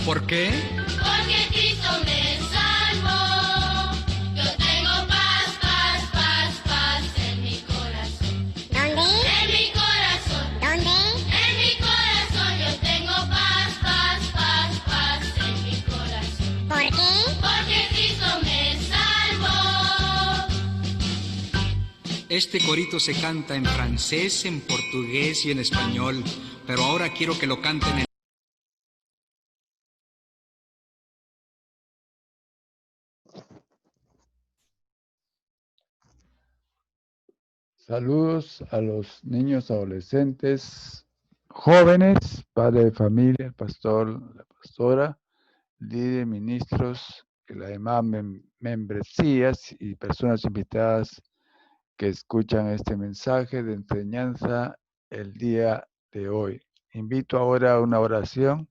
¿Por qué? Porque Cristo me salvó. Yo tengo paz, paz, paz, paz en mi corazón. ¿Dónde? En mi corazón. ¿Dónde? En mi corazón yo tengo paz, paz, paz, paz en mi corazón. ¿Por qué? Porque Cristo me salvó. Este corito se canta en francés, en portugués y en español, pero ahora quiero que lo canten en... Saludos a los niños, adolescentes, jóvenes, padre de familia, el pastor, la pastora, líder, ministros, y las demás membresías y personas invitadas que escuchan este mensaje de enseñanza el día de hoy. Invito ahora a una oración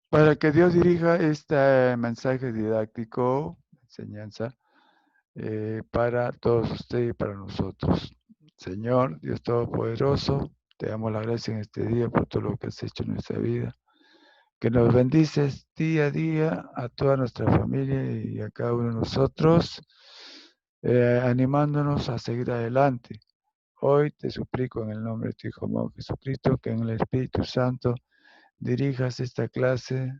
para que Dios dirija este mensaje didáctico, enseñanza, para todos ustedes y para nosotros. Señor, Dios Todopoderoso, te damos la gracia en este día por todo lo que has hecho en nuestra vida. Que nos bendices día a día a toda nuestra familia y a cada uno de nosotros, animándonos a seguir adelante. Hoy te suplico en el nombre de tu Hijo amado Jesucristo, que en el Espíritu Santo dirijas esta clase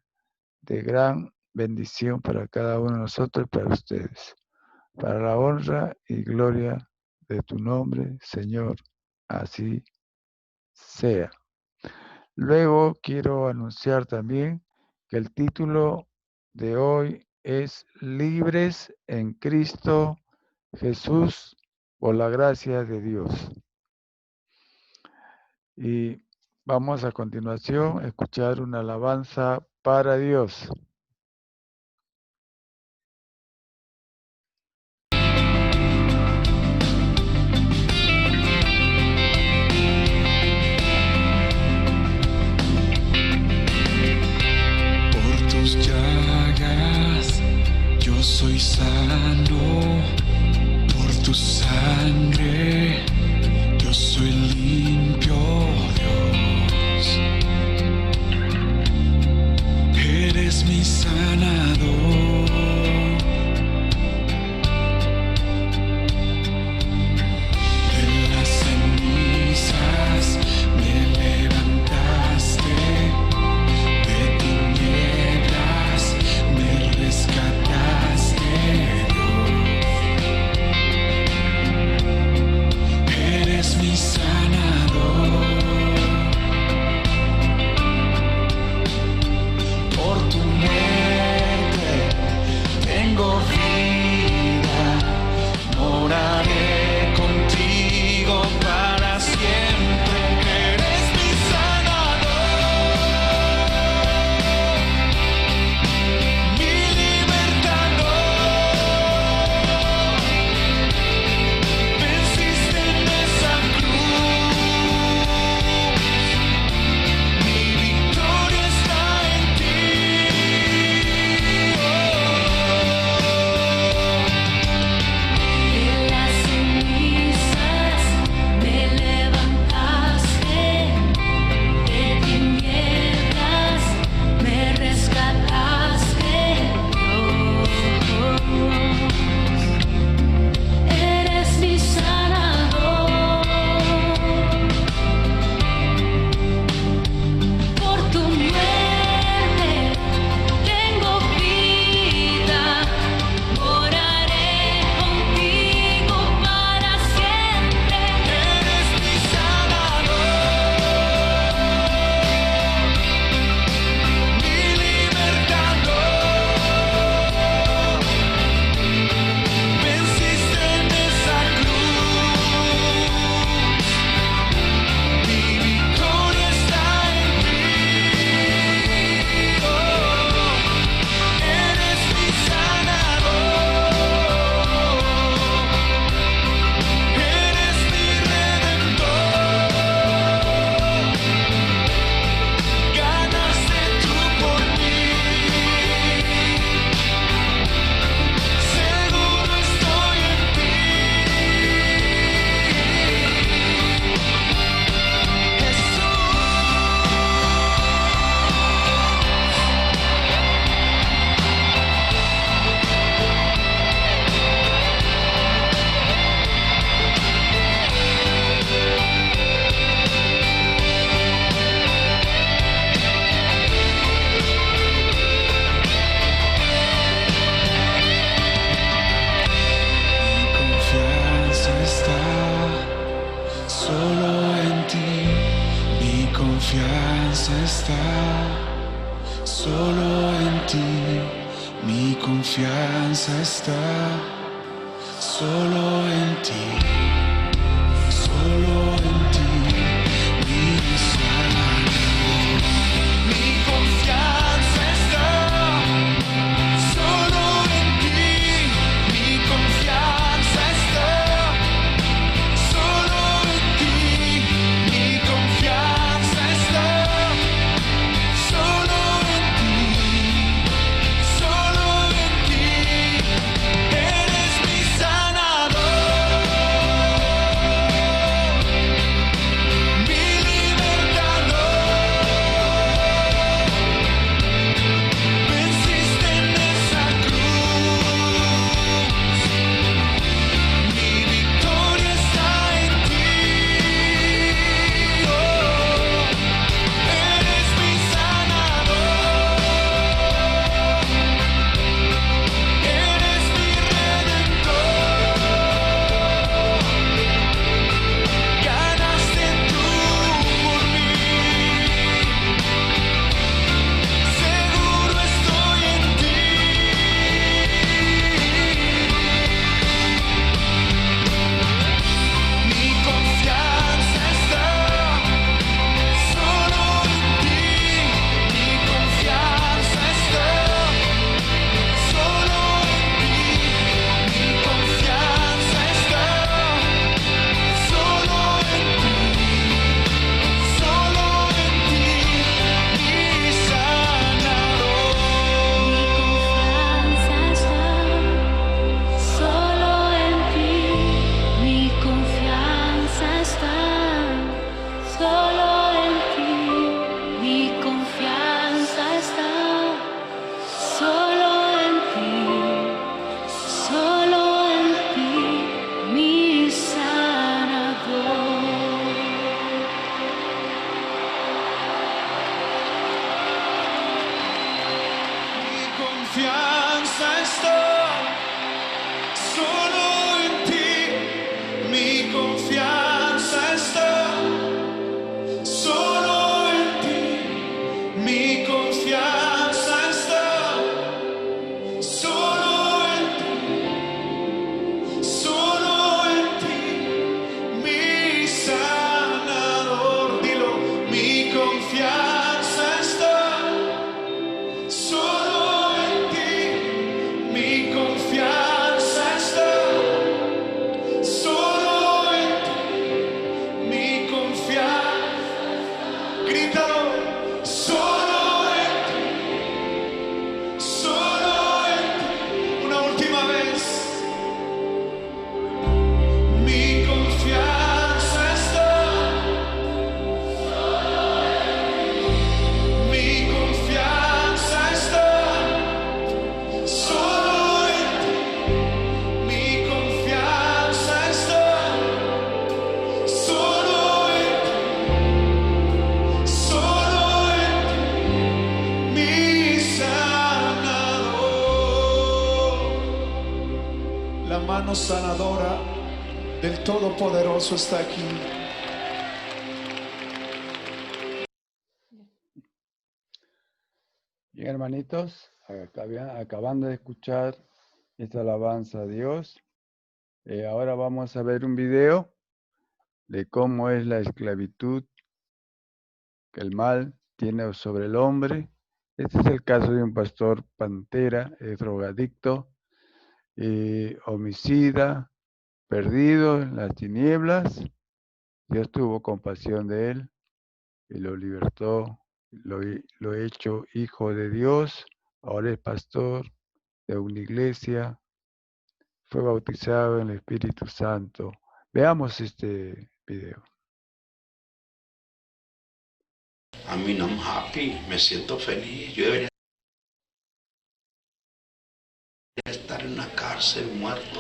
de gran bendición para cada uno de nosotros y para ustedes. Para la honra y gloria de tu nombre, Señor, así sea. Luego quiero anunciar también que el título de hoy es Libres en Cristo Jesús por la gracia de Dios. Y vamos a continuación a escuchar una alabanza para Dios. Llagas, yo soy sano por tu sangre, yo soy limpio, Dios. Eres mi confianza está solo en ti. Mi confianza está solo en ti. Solo en ti. Mi Salvador. Mi confianza está solo en ti. Mi confianza está solo en ti. Mi confianza está solo en ti. Solo en ti. Eres mi sanador, mi libertador. Venciste en esa cruz. Mi victoria está en ti. Oh, eres mi sanador. Eres mi redentor. Ganaste tú por mí. Seguro estoy en ti. Mi confianza está solo en ti. Mi confianza está solo en ti. Mi confianza está solo en ti. Solo en ti, mi sanador. Mi confianza está solo en ti. Mi confianza está solo en ti. Solo en ti, mi sanador. Mi confianza está solo en ti. Mi confianza está solo en ti. Mi confianza está solo en ti. Solo en ti, mi sanador. Dilo, mi confianza está solo en ti. Mi confianza está solo en ti. Mi confianza, grítalo, solo en ti. Solo en ti. Una última vez. Mi confianza está mi confianza está solo en ti. Mi confianza está solo en ti. Solo en ti, mi sanador. La mano sanadora del Todopoderoso está aquí. Bien, hermanitos, acabando de escuchar esta alabanza a Dios, ahora vamos a ver un video de cómo es la esclavitud que el mal tiene sobre el hombre. Este es el caso de un pastor pantera, drogadicto, homicida, perdido en las tinieblas. Dios tuvo compasión de él y lo libertó, lo ha hecho hijo de Dios. Ahora es pastor de una iglesia, fue bautizado en el Espíritu Santo. Veamos este video. I mean, I'm happy, me siento feliz. Yo debería estar en una cárcel muerto.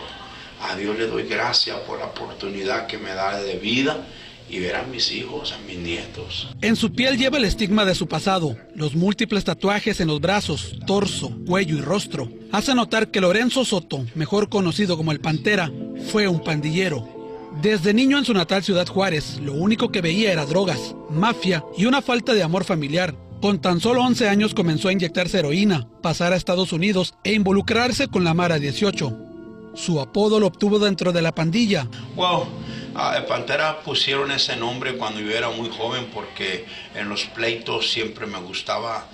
A Dios le doy gracias por la oportunidad que me da de vida y ver a mis hijos, a mis nietos. En su piel lleva el estigma de su pasado. Los múltiples tatuajes en los brazos, torso, cuello y rostro hace notar que Lorenzo Soto, mejor conocido como el Pantera, fue un pandillero. Desde niño en su natal Ciudad Juárez, lo único que veía era drogas, mafia y una falta de amor familiar. Con tan solo 11 años comenzó a inyectarse heroína, pasar a Estados Unidos e involucrarse con la Mara 18. Su apodo lo obtuvo dentro de la pandilla. Well, el Pantera pusieron ese nombre cuando yo era muy joven porque en los pleitos siempre me gustaba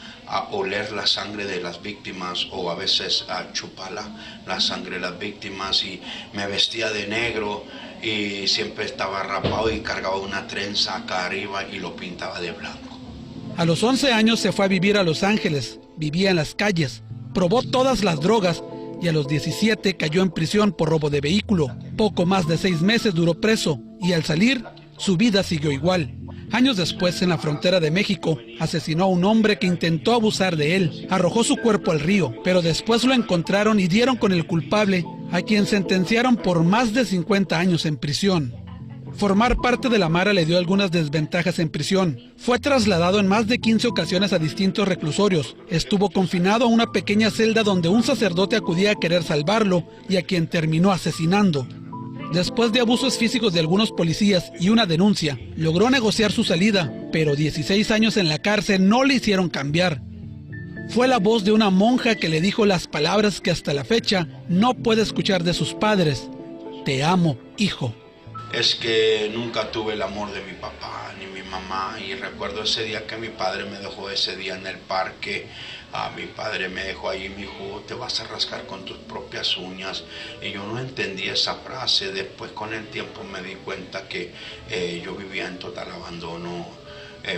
oler la sangre de las víctimas o a veces chupar la sangre de las víctimas, y me vestía de negro y siempre estaba rapado y cargaba una trenza acá arriba y lo pintaba de blanco. A los 11 años se fue a vivir a Los Ángeles, vivía en las calles, probó todas las drogas y a los 17 cayó en prisión por robo de vehículo. Poco más de 6 meses duró preso y al salir, su vida siguió igual. Años después, en la frontera de México, asesinó a un hombre que intentó abusar de él. Arrojó su cuerpo al río, pero después lo encontraron y dieron con el culpable, a quien sentenciaron por más de 50 años en prisión. Formar parte de la Mara le dio algunas desventajas en prisión. Fue trasladado en más de 15 ocasiones a distintos reclusorios. Estuvo confinado a una pequeña celda donde un sacerdote acudía a querer salvarlo y a quien terminó asesinando. Después de abusos físicos de algunos policías y una denuncia, logró negociar su salida, pero 16 años en la cárcel no le hicieron cambiar. Fue la voz de una monja que le dijo las palabras que hasta la fecha no puede escuchar de sus padres: "Te amo, hijo". Es que nunca tuve el amor de mi papá ni mi mamá, y recuerdo ese día que mi padre me dejó ese día en el parque. Mi padre me dejó ahí y me dijo: te vas a rascar con tus propias uñas. Y yo no entendí esa frase. Después, con el tiempo, me di cuenta que yo vivía en total abandono.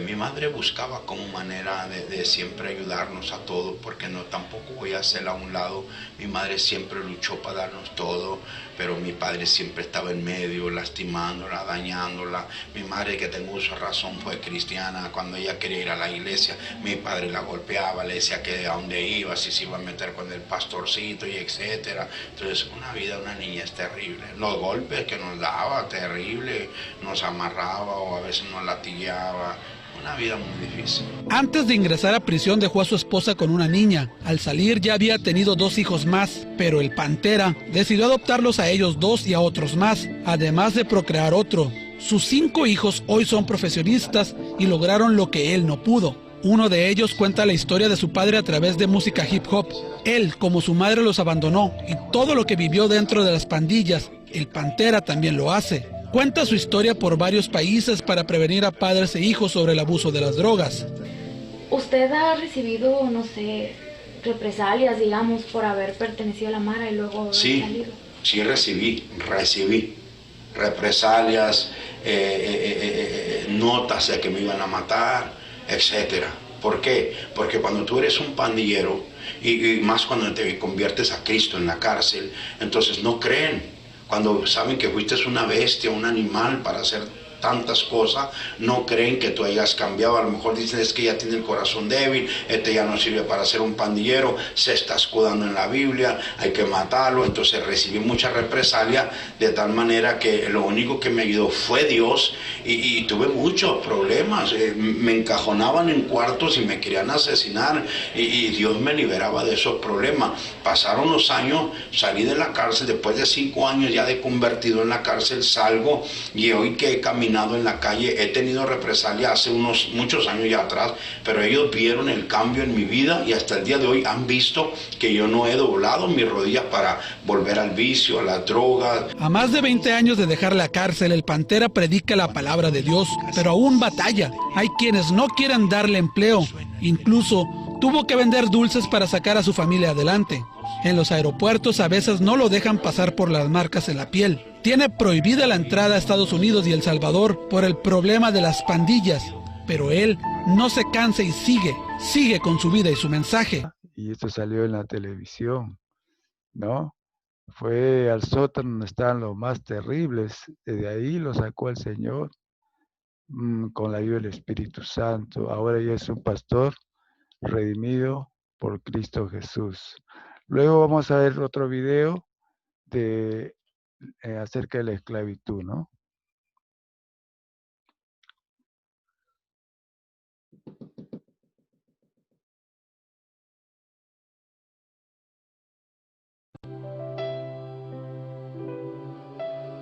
Mi madre buscaba como manera de siempre ayudarnos a todos, porque no, tampoco voy a hacerla a un lado. Mi madre siempre luchó para darnos todo, pero mi padre siempre estaba en medio, lastimándola, dañándola. Mi madre, que tengo uso de razón, fue cristiana. Cuando ella quería ir a la iglesia, mi padre la golpeaba, le decía que a dónde iba, si se iba a meter con el pastorcito y etcétera. Entonces, una vida, una niñez terrible. Los golpes que nos daba, terrible, nos amarraba o a veces nos latigueaba. Una vida muy difícil. Antes de ingresar a prisión dejó a su esposa con una niña. Al salir ya había tenido 2 hijos más, pero el Pantera decidió adoptarlos a ellos 2 y a otros más, además de procrear otro. Sus 5 hijos hoy son profesionistas y lograron lo que él no pudo. Uno de ellos cuenta la historia de su padre a través de música hip hop. Él, como su madre, los abandonó, y todo lo que vivió dentro de las pandillas, el Pantera también lo hace. Cuenta su historia por varios países para prevenir a padres e hijos sobre el abuso de las drogas. ¿Usted ha recibido, no sé, represalias, digamos, por haber pertenecido a la Mara y luego haber salido? Sí, recibí represalias, notas de que me iban a matar, etcétera. ¿Por qué? Porque cuando tú eres un pandillero, y más cuando te conviertes a Cristo en la cárcel, entonces no creen. Cuando saben que fuiste una bestia, un animal para hacer tantas cosas, no creen que tú hayas cambiado. A lo mejor dicen: es que ya tiene el corazón débil, ya no sirve para ser un pandillero, se está escudando en la Biblia, hay que matarlo. Entonces recibí mucha represalia, de tal manera que lo único que me ayudó fue Dios, y tuve muchos problemas. Me encajonaban en cuartos y me querían asesinar, y Dios me liberaba de esos problemas. Pasaron los años, salí de la cárcel, después de 5 años ya de convertido en la cárcel, salgo, y hoy que he caminado en la calle, he tenido represalia hace muchos años ya atrás, pero ellos vieron el cambio en mi vida, y hasta el día de hoy han visto que yo no he doblado mis rodillas para volver al vicio, a las drogas. A más de 20 años de dejar la cárcel, el Pantera predica la palabra de Dios, pero aún batalla. Hay quienes no quieren darle empleo. Incluso tuvo que vender dulces para sacar a su familia adelante. En los aeropuertos a veces no lo dejan pasar por las marcas en la piel. Tiene prohibida la entrada a Estados Unidos y El Salvador por el problema de las pandillas. Pero él no se cansa y sigue con su vida y su mensaje. Y esto salió en la televisión, ¿no? Fue al sótano donde estaban los más terribles. Desde ahí lo sacó el Señor con la ayuda del Espíritu Santo. Ahora ya es un pastor redimido por Cristo Jesús. Luego vamos a ver otro video de acerca de la esclavitud, ¿no?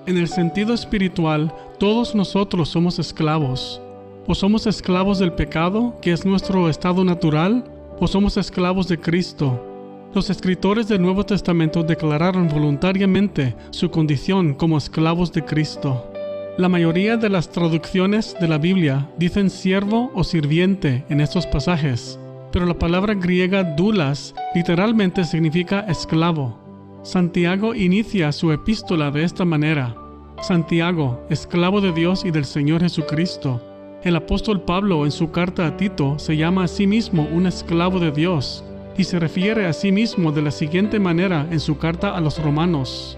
En el sentido espiritual, todos nosotros somos esclavos. O somos esclavos del pecado, que es nuestro estado natural, o somos esclavos de Cristo. Los escritores del Nuevo Testamento declararon voluntariamente su condición como esclavos de Cristo. La mayoría de las traducciones de la Biblia dicen siervo o sirviente en estos pasajes, pero la palabra griega doulos literalmente significa esclavo. Santiago inicia su epístola de esta manera: Santiago, esclavo de Dios y del Señor Jesucristo. El apóstol Pablo en su carta a Tito se llama a sí mismo un esclavo de Dios y se refiere a sí mismo de la siguiente manera en su carta a los Romanos: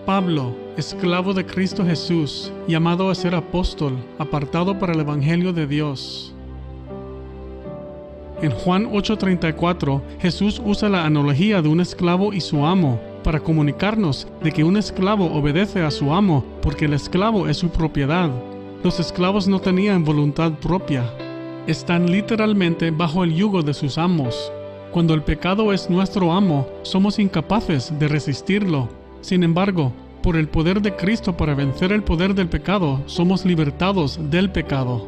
Pablo, esclavo de Cristo Jesús, llamado a ser apóstol, apartado para el Evangelio de Dios. En Juan 8:34, Jesús usa la analogía de un esclavo y su amo para comunicarnos de que un esclavo obedece a su amo porque el esclavo es su propiedad. Los esclavos no tenían voluntad propia. Están literalmente bajo el yugo de sus amos. Cuando el pecado es nuestro amo, somos incapaces de resistirlo. Sin embargo, por el poder de Cristo para vencer el poder del pecado, somos libertados del pecado.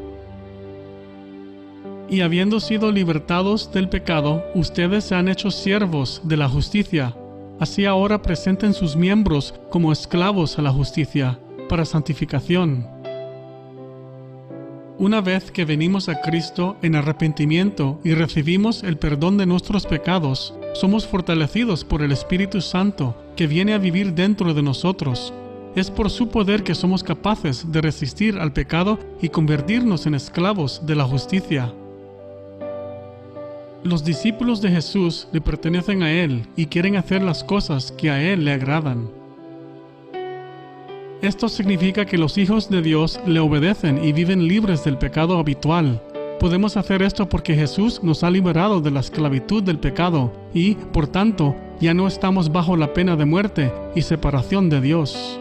Y habiendo sido libertados del pecado, ustedes se han hecho siervos de la justicia. Así ahora presenten sus miembros como esclavos a la justicia, para santificación. Una vez que venimos a Cristo en arrepentimiento y recibimos el perdón de nuestros pecados, somos fortalecidos por el Espíritu Santo que viene a vivir dentro de nosotros. Es por su poder que somos capaces de resistir al pecado y convertirnos en esclavos de la justicia. Los discípulos de Jesús le pertenecen a Él y quieren hacer las cosas que a Él le agradan. Esto significa que los hijos de Dios le obedecen y viven libres del pecado habitual. Podemos hacer esto porque Jesús nos ha liberado de la esclavitud del pecado y, por tanto, ya no estamos bajo la pena de muerte y separación de Dios.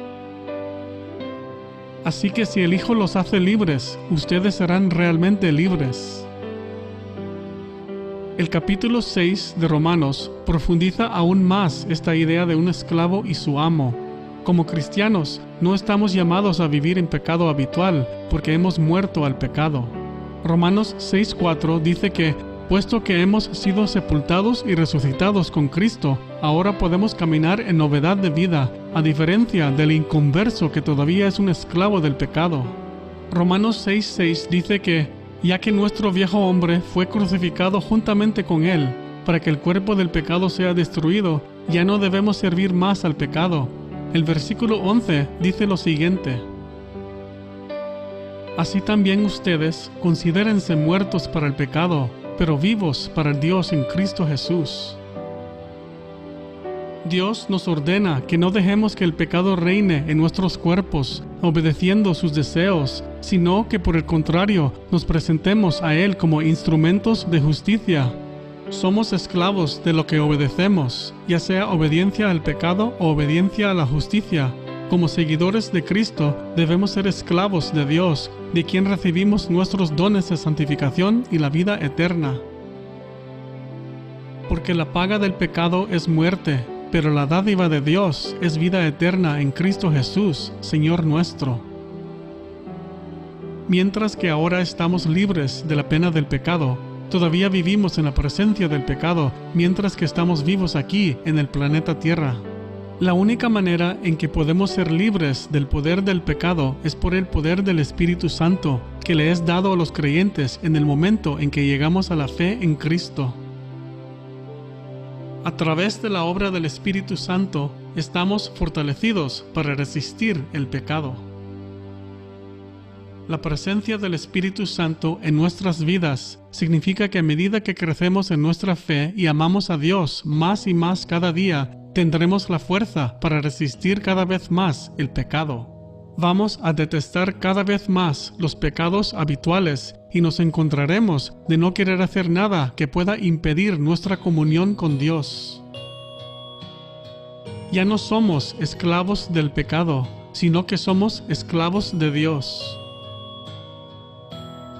Así que si el Hijo los hace libres, ustedes serán realmente libres. El capítulo 6 de Romanos profundiza aún más esta idea de un esclavo y su amo. Como cristianos, no estamos llamados a vivir en pecado habitual porque hemos muerto al pecado. Romanos 6:4 dice que, puesto que hemos sido sepultados y resucitados con Cristo, ahora podemos caminar en novedad de vida, a diferencia del inconverso que todavía es un esclavo del pecado. Romanos 6:6 dice que, ya que nuestro viejo hombre fue crucificado juntamente con él, para que el cuerpo del pecado sea destruido, ya no debemos servir más al pecado. El versículo 11 dice lo siguiente: Así también ustedes considérense muertos para el pecado, pero vivos para el Dios en Cristo Jesús. Dios nos ordena que no dejemos que el pecado reine en nuestros cuerpos, obedeciendo sus deseos, sino que por el contrario nos presentemos a Él como instrumentos de justicia. Somos esclavos de lo que obedecemos, ya sea obediencia al pecado o obediencia a la justicia. Como seguidores de Cristo, debemos ser esclavos de Dios, de quien recibimos nuestros dones de santificación y la vida eterna. Porque la paga del pecado es muerte, pero la dádiva de Dios es vida eterna en Cristo Jesús, Señor nuestro. Mientras que ahora estamos libres de la pena del pecado, todavía vivimos en la presencia del pecado mientras que estamos vivos aquí en el planeta Tierra. La única manera en que podemos ser libres del poder del pecado es por el poder del Espíritu Santo, que le es dado a los creyentes en el momento en que llegamos a la fe en Cristo. A través de la obra del Espíritu Santo, estamos fortalecidos para resistir el pecado. La presencia del Espíritu Santo en nuestras vidas significa que a medida que crecemos en nuestra fe y amamos a Dios más y más cada día, tendremos la fuerza para resistir cada vez más el pecado. Vamos a detestar cada vez más los pecados habituales y nos encontraremos de no querer hacer nada que pueda impedir nuestra comunión con Dios. Ya no somos esclavos del pecado, sino que somos esclavos de Dios.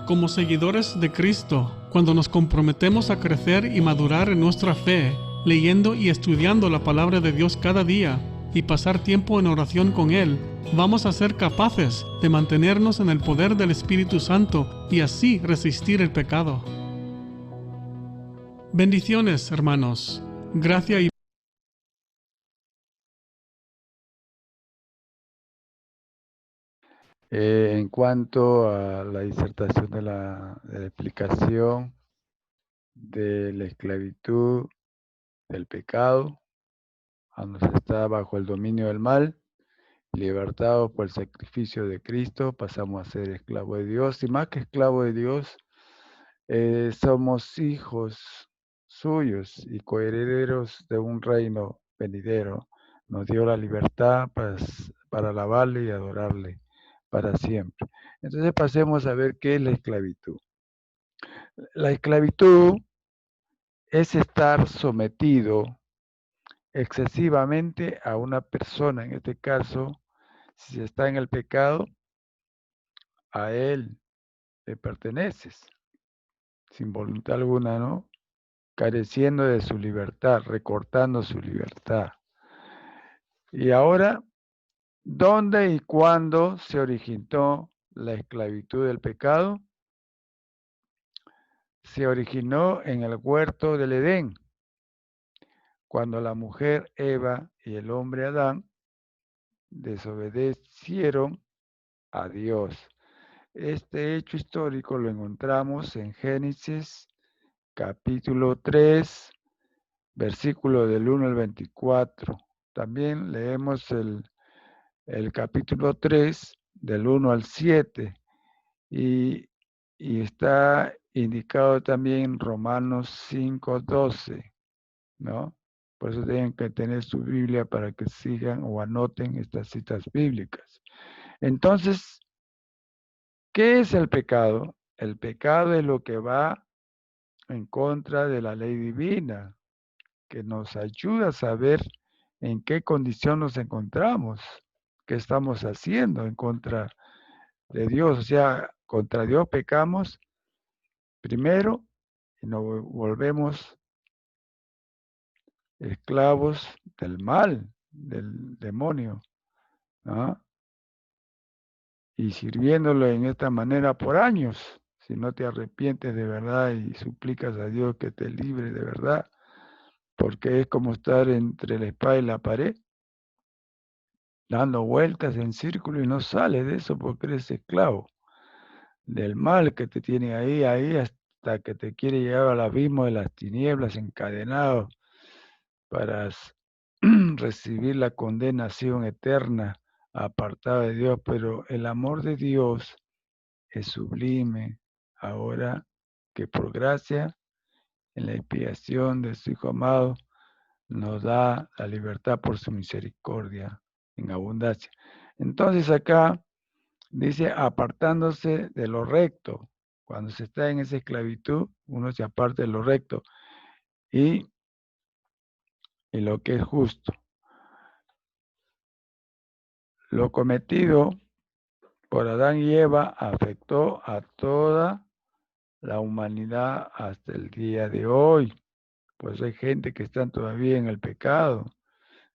Como seguidores de Cristo, cuando nos comprometemos a crecer y madurar en nuestra fe, leyendo y estudiando la palabra de Dios cada día, y pasar tiempo en oración con Él, vamos a ser capaces de mantenernos en el poder del Espíritu Santo y así resistir el pecado. Bendiciones, hermanos. Gracia y En cuanto a la disertación de la explicación de la esclavitud, del pecado, cuando se está bajo el dominio del mal, libertados por el sacrificio de Cristo, pasamos a ser esclavos de Dios, y más que esclavos de Dios, somos hijos suyos y coherederos de un reino venidero. Nos dio la libertad para alabarle y adorarle para siempre. Entonces pasemos a ver qué es la esclavitud. La esclavitud es estar sometido excesivamente a una persona. En este caso, si se está en el pecado, a él le perteneces, sin voluntad alguna, ¿no? Careciendo de su libertad, recortando su libertad. Y ahora, ¿dónde y cuándo se originó la esclavitud del pecado? Se originó en el huerto del Edén, cuando la mujer Eva y el hombre Adán desobedecieron a Dios. Este hecho histórico lo encontramos en Génesis capítulo 3, versículo del 1 al 24. También leemos el capítulo 3, del 1 al 7, y está indicado también en Romanos 5, 12, ¿no? Por eso tienen que tener su Biblia para que sigan o anoten estas citas bíblicas. Entonces, ¿qué es el pecado? El pecado es lo que va en contra de la ley divina, que nos ayuda a saber en qué condición nos encontramos, qué estamos haciendo en contra de Dios. O sea, contra Dios pecamos primero y nos volvemos esclavos del mal, del demonio, ¿no? Y sirviéndolo en esta manera por años, si no te arrepientes de verdad y suplicas a Dios que te libre de verdad, porque es como estar entre la espada y la pared, dando vueltas en círculo y no sales de eso porque eres esclavo del mal que te tiene ahí hasta que te quiere llevar al abismo de las tinieblas, encadenado para recibir la condenación eterna, apartado de Dios. Pero el amor de Dios es sublime ahora que por gracia, en la expiación de su Hijo amado, nos da la libertad por su misericordia en abundancia. Entonces acá dice apartándose de lo recto. Cuando se está en esa esclavitud, uno se aparta de lo recto y lo que es justo. Lo cometido por Adán y Eva afectó a toda la humanidad hasta el día de hoy. Pues hay gente que está todavía en el pecado,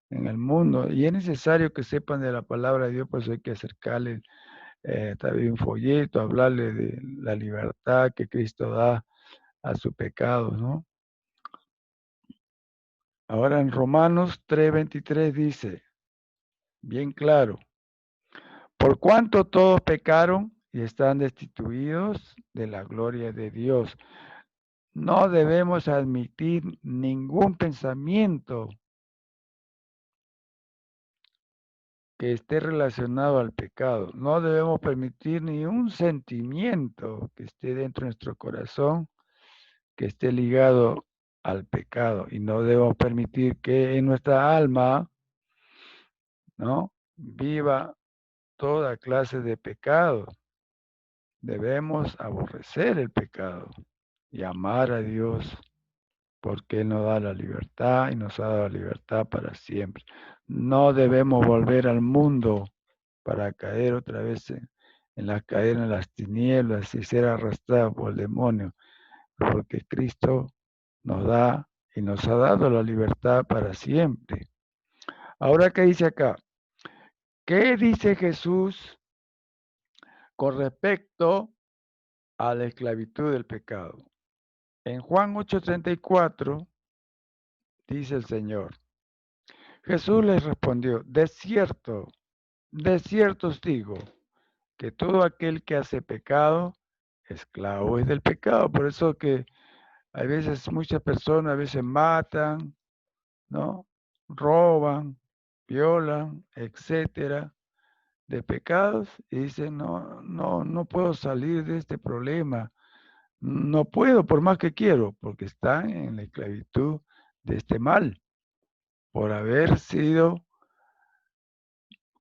en el mundo, y es necesario que sepan de la palabra de Dios, pues hay que acercarles también un folleto, hablarle de la libertad que Cristo da a su pecado, ¿no? Ahora en Romanos 3:23 dice, bien claro, por cuanto todos pecaron y están destituidos de la gloria de Dios, no debemos admitir ningún pensamiento que esté relacionado al pecado. No debemos permitir ni un sentimiento que esté dentro de nuestro corazón que esté ligado al pecado. Y no debemos permitir que en nuestra alma, ¿no?, viva toda clase de pecado. Debemos aborrecer el pecado y amar a Dios porque Él nos da la libertad y nos ha dado la libertad para siempre. No debemos volver al mundo para caer otra vez en la cadena de las tinieblas y ser arrastrados por el demonio, porque Cristo nos da y nos ha dado la libertad para siempre. Ahora, ¿qué dice acá? ¿Qué dice Jesús con respecto a la esclavitud del pecado? En Juan 8:34 dice el Señor. Jesús les respondió, de cierto os digo, que todo aquel que hace pecado, esclavo es del pecado. Por eso que hay veces muchas personas, a veces matan, ¿no? Roban, violan, etcétera, de pecados, y dicen, no puedo salir de este problema. No puedo por más que quiero, porque están en la esclavitud de este mal, por haber sido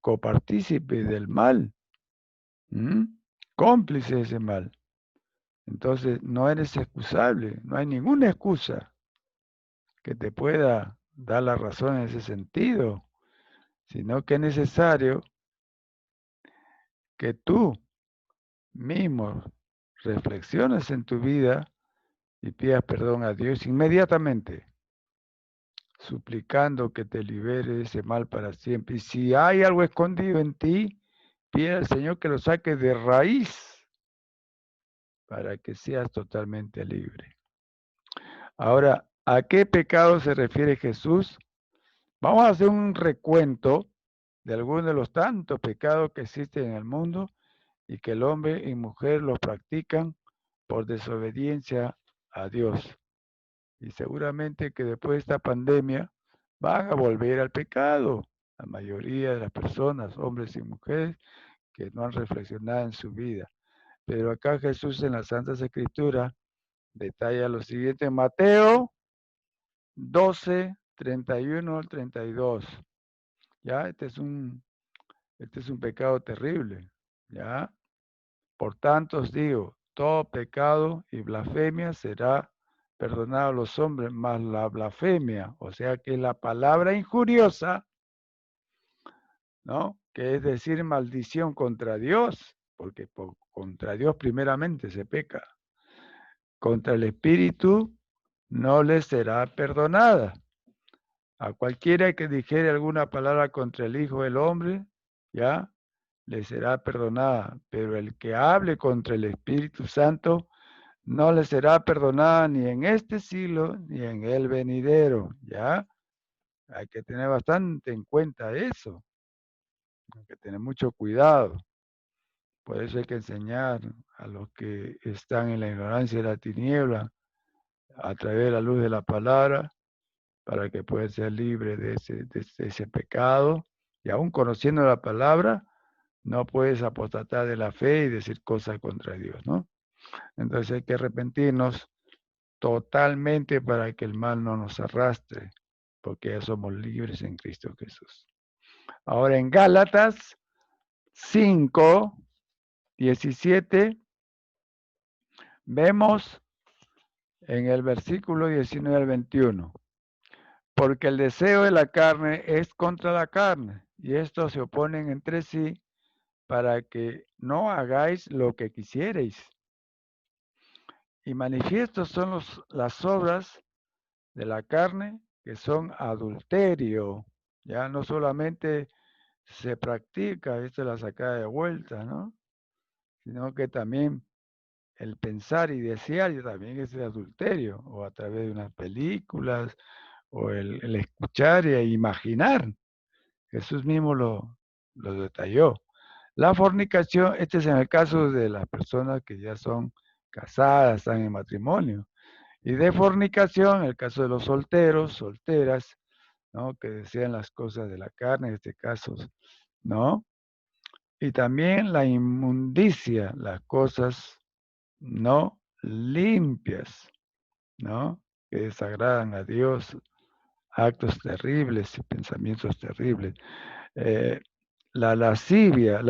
copartícipe del mal, cómplice de ese mal. Entonces no eres excusable, no hay ninguna excusa que te pueda dar la razón en ese sentido, sino que es necesario que tú mismo reflexiones en tu vida y pidas perdón a Dios inmediatamente, suplicando que te libere de ese mal para siempre. Y si hay algo escondido en ti, pide al Señor que lo saque de raíz para que seas totalmente libre. Ahora, ¿a qué pecado se refiere Jesús? Vamos a hacer un recuento de algunos de los tantos pecados que existen en el mundo y que el hombre y mujer los practican por desobediencia a Dios. Y seguramente que después de esta pandemia van a volver al pecado. La mayoría de las personas, hombres y mujeres, que no han reflexionado en su vida. Pero acá Jesús en las Santas Escrituras detalla lo siguiente en Mateo 12, 31 al 32. Ya, este es un pecado terrible. Ya, por tanto os digo, todo pecado y blasfemia será perdonado a los hombres, mas la blasfemia, o sea que la palabra injuriosa, ¿no? Que es decir maldición contra Dios, porque contra Dios primeramente se peca. Contra el Espíritu no le será perdonada. A cualquiera que dijere alguna palabra contra el Hijo del Hombre, ya, le será perdonada. Pero el que hable contra el Espíritu Santo, no le será perdonada ni en este siglo, ni en el venidero, ¿ya? Hay que tener bastante en cuenta eso. Hay que tener mucho cuidado. Por eso hay que enseñar a los que están en la ignorancia de la tiniebla a través de la luz de la palabra, para que puedan ser libres de ese pecado. Y aún conociendo la palabra, no puedes apostatar de la fe y decir cosas contra Dios, ¿no? Entonces hay que arrepentirnos totalmente para que el mal no nos arrastre, porque ya somos libres en Cristo Jesús. Ahora en Gálatas 5, 17, vemos en el versículo 19 al 21. Porque el deseo de la carne es contra la carne, y estos se oponen entre sí para que no hagáis lo que quisierais. Y manifiestos son las obras de la carne, que son adulterio. Ya no solamente se practica, esto es la sacada de vuelta, ¿no? Sino que también el pensar y desear también es el adulterio, o a través de unas películas, o el escuchar e imaginar. Jesús mismo lo detalló. La fornicación, este es en el caso de las personas que ya son casadas, están en matrimonio. Y de fornicación, en el caso de los solteros, solteras, ¿no? Que desean las cosas de la carne, en este caso, ¿no? Y también la inmundicia, las cosas no limpias, ¿no? Que desagradan a Dios, actos terribles y pensamientos terribles. La lascivia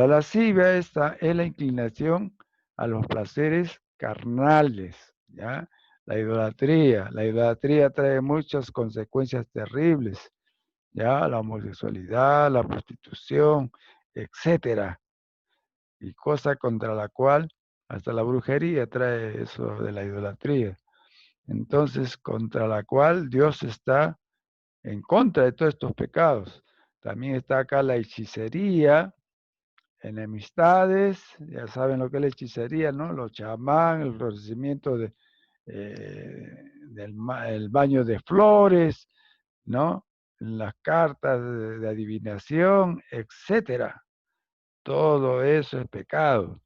esta es la inclinación a los placeres carnales, ¿ya? La idolatría trae muchas consecuencias terribles, ¿ya? La homosexualidad, la prostitución, etcétera. Y cosa contra la cual hasta la brujería trae eso de la idolatría. Entonces, contra la cual Dios está en contra de todos estos pecados. También está acá la hechicería, enemistades, ya saben lo que es la hechicería, ¿no? Los chamán, el florecimiento el baño de flores, ¿no? Las cartas de adivinación, etcétera. Todo eso es pecado.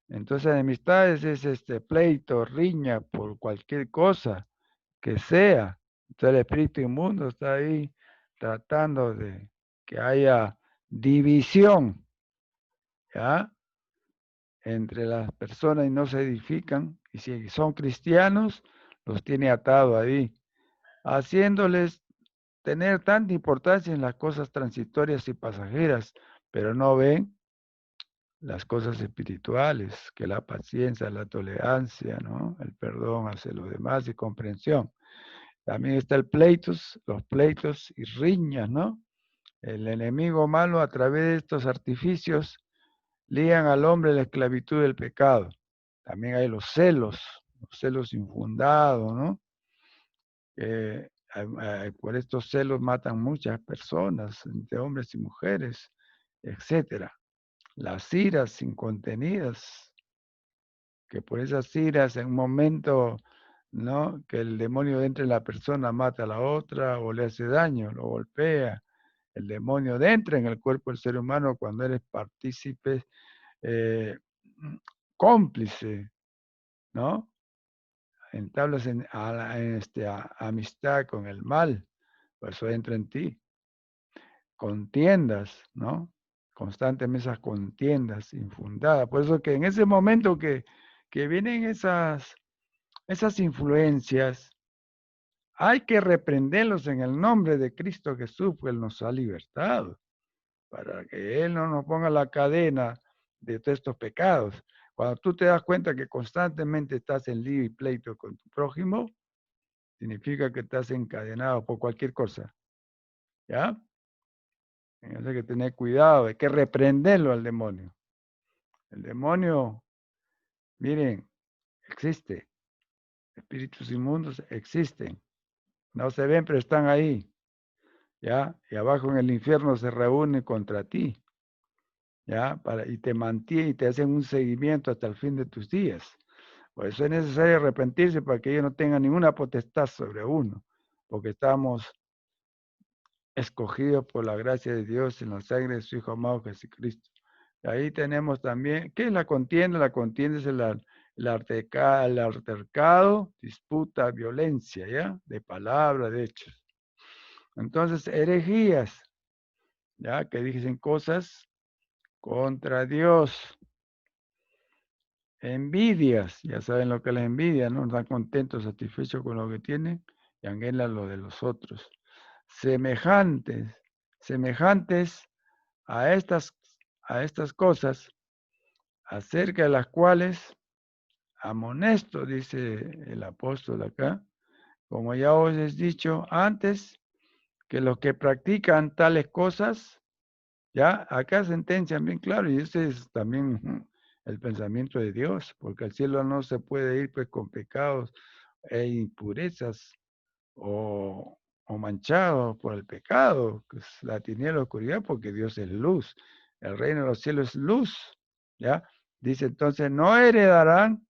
Entonces, enemistades es pleito, riña por cualquier cosa que sea. Entonces, el espíritu inmundo está ahí tratando de que haya división, ¿ya? Entre las personas y no se edifican. Y si son cristianos, los tiene atados ahí, haciéndoles tener tanta importancia en las cosas transitorias y pasajeras, pero no ven las cosas espirituales, que la paciencia, la tolerancia, ¿no? El perdón hacia los demás y comprensión. También está los pleitos y riñas, ¿no? El enemigo malo a través de estos artificios lían al hombre la esclavitud del pecado. También hay los celos infundados, ¿no? Por estos celos matan muchas personas, entre hombres y mujeres, etcétera. Las iras incontenidas, que por esas iras en un momento, ¿no? Que el demonio entra en la persona, mata a la otra o le hace daño, lo golpea. El demonio entra en el cuerpo del ser humano cuando eres partícipe, cómplice, ¿no? Entablas amistad con el mal, por eso entra en ti. Contiendas, ¿no? Constantemente esas contiendas infundadas. Por eso que en ese momento que vienen esas influencias, hay que reprenderlos en el nombre de Cristo Jesús, pues Él nos ha libertado, para que Él no nos ponga la cadena de todos estos pecados. Cuando tú te das cuenta que constantemente estás en lío y pleito con tu prójimo, significa que estás encadenado por cualquier cosa, ¿ya? Hay que tener cuidado, hay que reprenderlo al demonio. El demonio, miren, existe. Espíritus inmundos existen. No se ven, pero están ahí. ¿Ya? Y abajo en el infierno se reúnen contra ti. ¿Ya? Y te mantienen y te hacen un seguimiento hasta el fin de tus días. Por eso es necesario arrepentirse para que ellos no tengan ninguna potestad sobre uno. Porque estamos escogidos por la gracia de Dios en la sangre de su Hijo amado Jesucristo. Y ahí tenemos también, ¿qué es la contienda? La contienda es el altercado, disputa, violencia, ¿ya? De palabra, de hechos. Entonces, herejías, ¿ya? Que dicen cosas contra Dios. Envidias, ya saben lo que es la envidia, ¿no? Están contentos, satisfechos con lo que tienen y anhelan lo de los otros. Semejantes a estas cosas, acerca de las cuales amonesto, dice el apóstol acá, como ya os he dicho antes, que los que practican tales cosas, ya acá sentencian bien claro, y ese es también el pensamiento de Dios, porque al cielo no se puede ir pues con pecados e impurezas o manchados por el pecado, que es la tiniebla y la oscuridad, porque Dios es luz. El reino de los cielos es luz, ¿ya? Dice entonces, no heredarán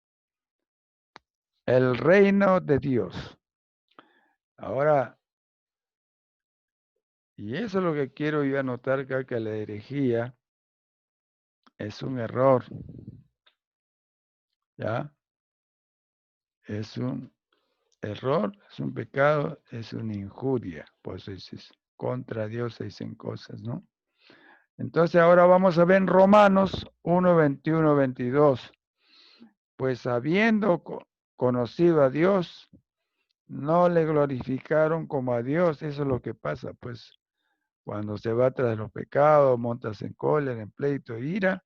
el reino de Dios. Ahora, y eso es lo que quiero yo anotar acá, que la herejía es un error, ¿ya? Es un error, es un pecado, es una injuria. Por eso dices, contra Dios se dicen cosas, ¿no? Entonces ahora vamos a ver en Romanos 1, 21, 22. Pues habiendo conocido a Dios, no le glorificaron como a Dios. Eso es lo que pasa, pues, cuando se va tras los pecados, montas en cólera, en pleito, ira,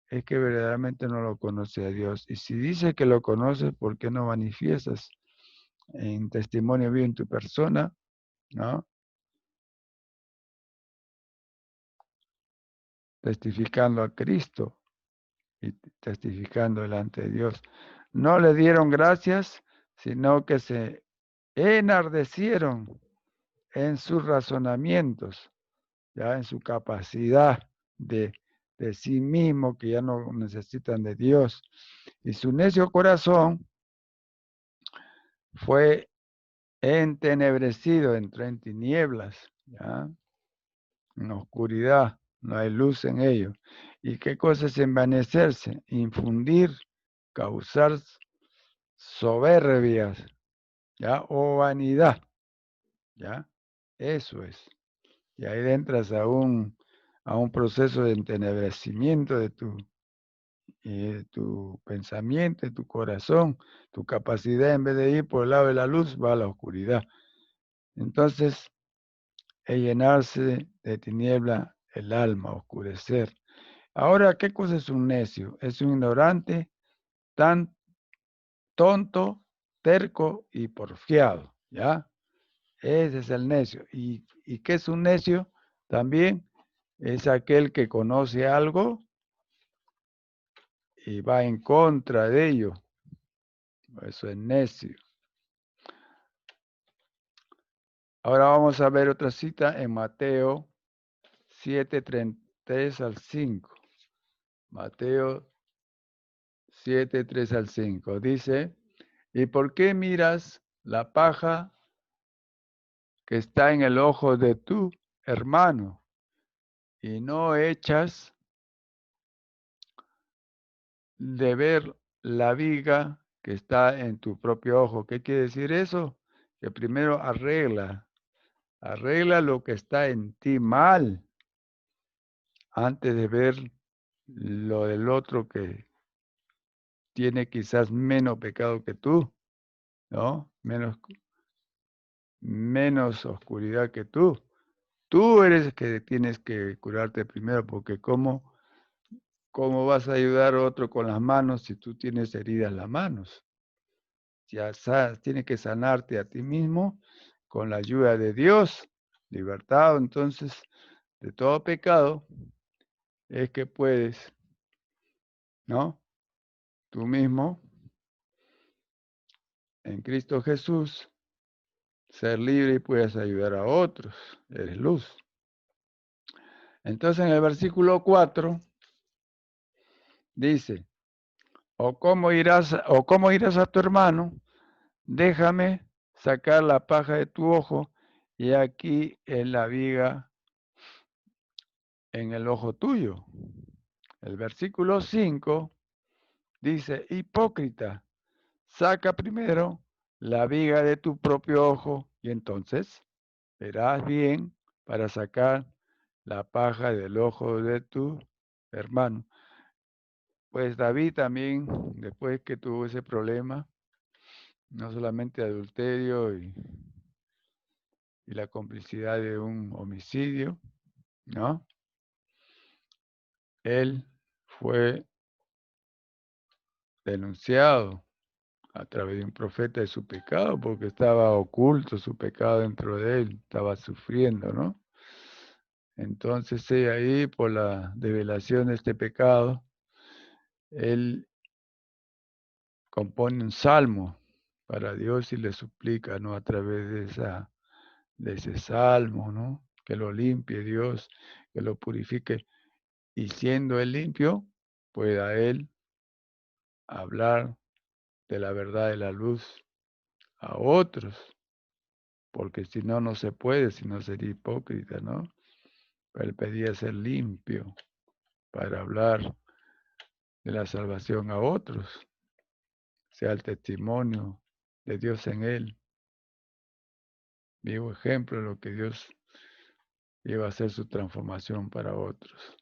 es que verdaderamente no lo conoce a Dios. Y si dices que lo conoces, ¿por qué no manifiestas en testimonio vivo en tu persona, ¿no? Testificando a Cristo y testificando delante de Dios. No le dieron gracias, sino que se enardecieron en sus razonamientos. ya en su capacidad de sí mismo, que ya no necesitan de Dios. Y su necio corazón fue entenebrecido, entró en tinieblas, ¿ya? En oscuridad, no hay luz en ello. ¿Y qué cosa es envanecerse? Infundir, causar soberbias, ¿ya? O vanidad, ¿ya? Eso es. Y ahí entras a un proceso de entenebrecimiento de tu pensamiento, de tu corazón, tu capacidad, en vez de ir por el lado de la luz, va a la oscuridad. Entonces, es llenarse de tiniebla el alma, oscurecer. Ahora, ¿qué cosa es un necio? Es un ignorante, tan tonto, terco y porfiado, ¿ya? Ese es el necio. ¿Y qué es un necio? También es aquel que conoce algo y va en contra de ello. Eso es necio. Ahora vamos a ver otra cita en Mateo 7:3 al 5. Mateo 7:3 al 5. Dice, ¿y por qué miras la paja que está en el ojo de tu hermano y no echas de ver la viga que está en tu propio ojo? ¿Qué quiere decir eso? Que primero arregla lo que está en ti mal antes de ver lo del otro que tiene quizás menos pecado que tú, ¿no? Menos oscuridad que tú. Tú eres el que tienes que curarte primero, porque ¿cómo vas a ayudar a otro con las manos si tú tienes heridas en las manos? Ya tienes que sanarte a ti mismo con la ayuda de Dios, libertado entonces de todo pecado, es que puedes, ¿no? Tú mismo, en Cristo Jesús, ser libre y puedes ayudar a otros. Eres luz. Entonces en el versículo 4 dice, o cómo irás a tu hermano, déjame sacar la paja de tu ojo y aquí en la viga en el ojo tuyo. El versículo 5 dice, hipócrita, saca primero la viga de tu propio ojo y entonces verás bien para sacar la paja del ojo de tu hermano. Pues David también, después que tuvo ese problema, no solamente adulterio y la complicidad de un homicidio, ¿no? Él fue denunciado a través de un profeta de su pecado, porque estaba oculto su pecado dentro de él, estaba sufriendo, ¿no? Entonces, ahí, por la develación de este pecado, él compone un salmo para Dios y le suplica, ¿no? A través de ese salmo, ¿no? Que lo limpie Dios, que lo purifique. Y siendo él limpio, pueda él hablar de la verdad de la luz a otros. Porque si no, no se puede, si no sería hipócrita, ¿no? Pero él pedía ser limpio para hablar de la salvación a otros, sea el testimonio de Dios en él. Vivo ejemplo de lo que Dios iba a hacer su transformación para otros.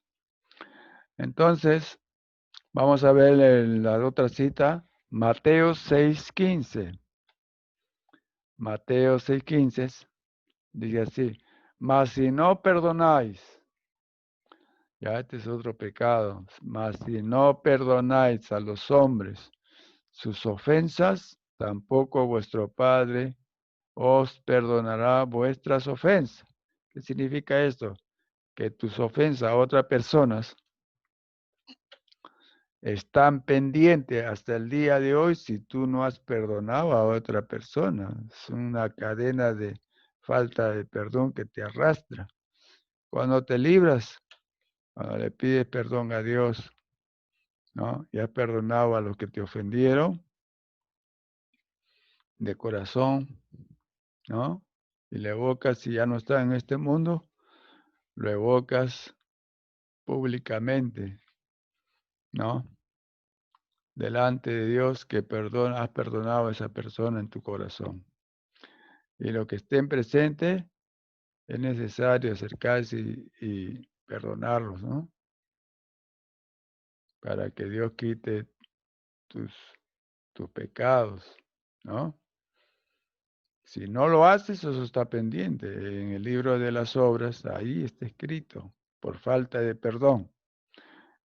Entonces, vamos a ver la otra cita, Mateo 6:15. Mateo 6:15 dice así, mas si no perdonáis, ya este es otro pecado, mas si no perdonáis a los hombres sus ofensas, tampoco vuestro Padre os perdonará vuestras ofensas. ¿Qué significa esto? Que tus ofensas a otras personas están pendientes hasta el día de hoy si tú no has perdonado a otra persona. Es una cadena de falta de perdón que te arrastra. Cuando te libras, cuando le pides perdón a Dios, ¿no? Y has perdonado a los que te ofendieron de corazón, ¿no? Y le evocas, si ya no está en este mundo, lo evocas públicamente, ¿no? Delante de Dios que has perdonado a esa persona en tu corazón. Y lo que estén presentes, es necesario acercarse y perdonarlos, ¿no? Para que Dios quite tus pecados, ¿no? Si no lo haces, eso está pendiente. En el libro de las obras, ahí está escrito, por falta de perdón.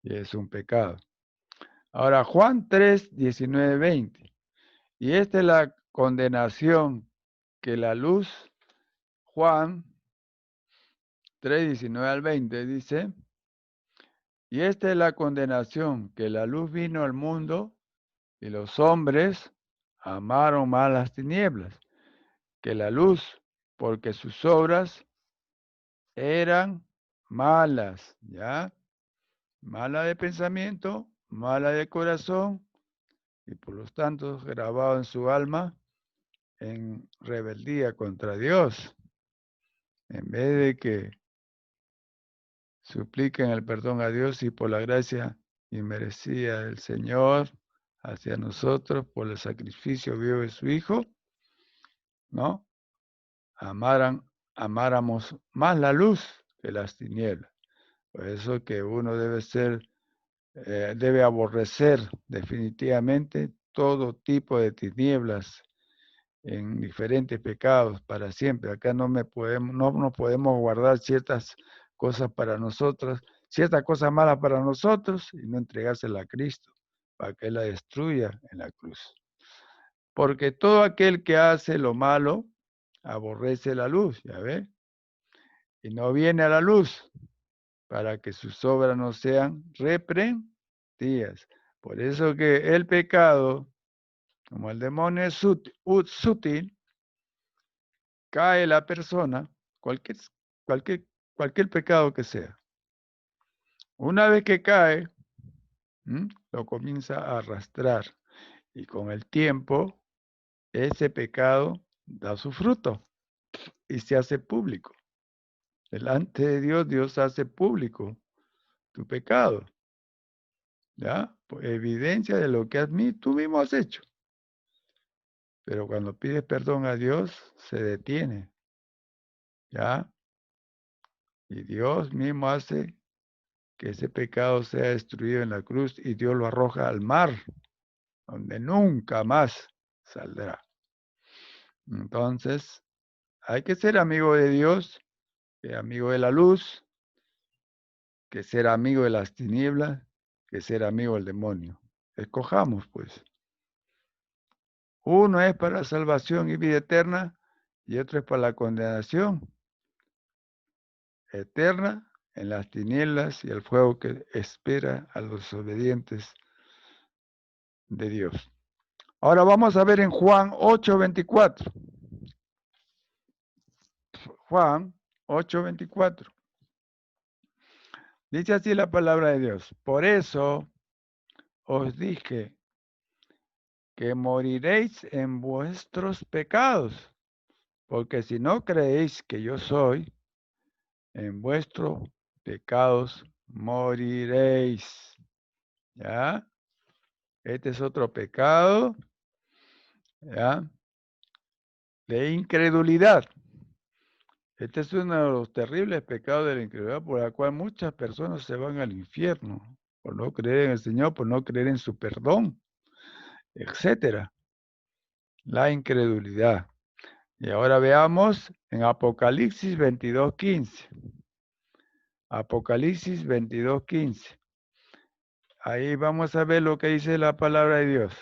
Y es un pecado. Ahora, Juan 3, 19, 20. Y esta es la condenación que la luz, Juan 3, 19 al 20, dice, y esta es la condenación, que la luz vino al mundo y los hombres amaron más las tinieblas que la luz, porque sus obras eran malas, ¿ya? Mala de pensamiento, mala de corazón, y por lo tanto grabado en su alma en rebeldía contra Dios. En vez de que supliquen el perdón a Dios y por la gracia inmerecida del Señor hacia nosotros por el sacrificio vivo de su Hijo, ¿no? Amáramos más la luz que las tinieblas. Por eso que uno debe aborrecer definitivamente todo tipo de tinieblas en diferentes pecados para siempre. Acá no nos podemos guardar ciertas cosas para nosotros, ciertas cosas malas para nosotros y no entregársela a Cristo para que Él la destruya en la cruz. Porque todo aquel que hace lo malo aborrece la luz, ¿ya ve? Y no viene a la luz para que sus obras no sean reprendidas. Por eso que el pecado, como el demonio es sutil, cae la persona, cualquier pecado que sea. Una vez que cae, lo comienza a arrastrar y con el tiempo ese pecado da su fruto y se hace público. Delante de Dios, Dios hace público tu pecado. ¿Ya? Por evidencia de lo que tú mismo has hecho. Pero cuando pides perdón a Dios, se detiene. ¿Ya? Y Dios mismo hace que ese pecado sea destruido en la cruz y Dios lo arroja al mar, donde nunca más saldrá. Entonces, hay que ser amigo de Dios, que amigo de la luz, que ser amigo de las tinieblas, que ser amigo del demonio. Escojamos, pues. Uno es para salvación y vida eterna y otro es para la condenación eterna en las tinieblas y el fuego que espera a los obedientes de Dios. Ahora vamos a ver en Juan 8:24. Juan 8:24. Dice así la palabra de Dios. Por eso os dije que moriréis en vuestros pecados, porque si no creéis que yo soy, en vuestros pecados moriréis. ¿Ya? Este es otro pecado, ¿ya? De incredulidad. Este es uno de los terribles pecados de la incredulidad por el cual muchas personas se van al infierno, por no creer en el Señor, por no creer en su perdón, etcétera. La incredulidad. Y ahora veamos en Apocalipsis 22:15. Apocalipsis 22:15. Ahí vamos a ver lo que dice la palabra de Dios,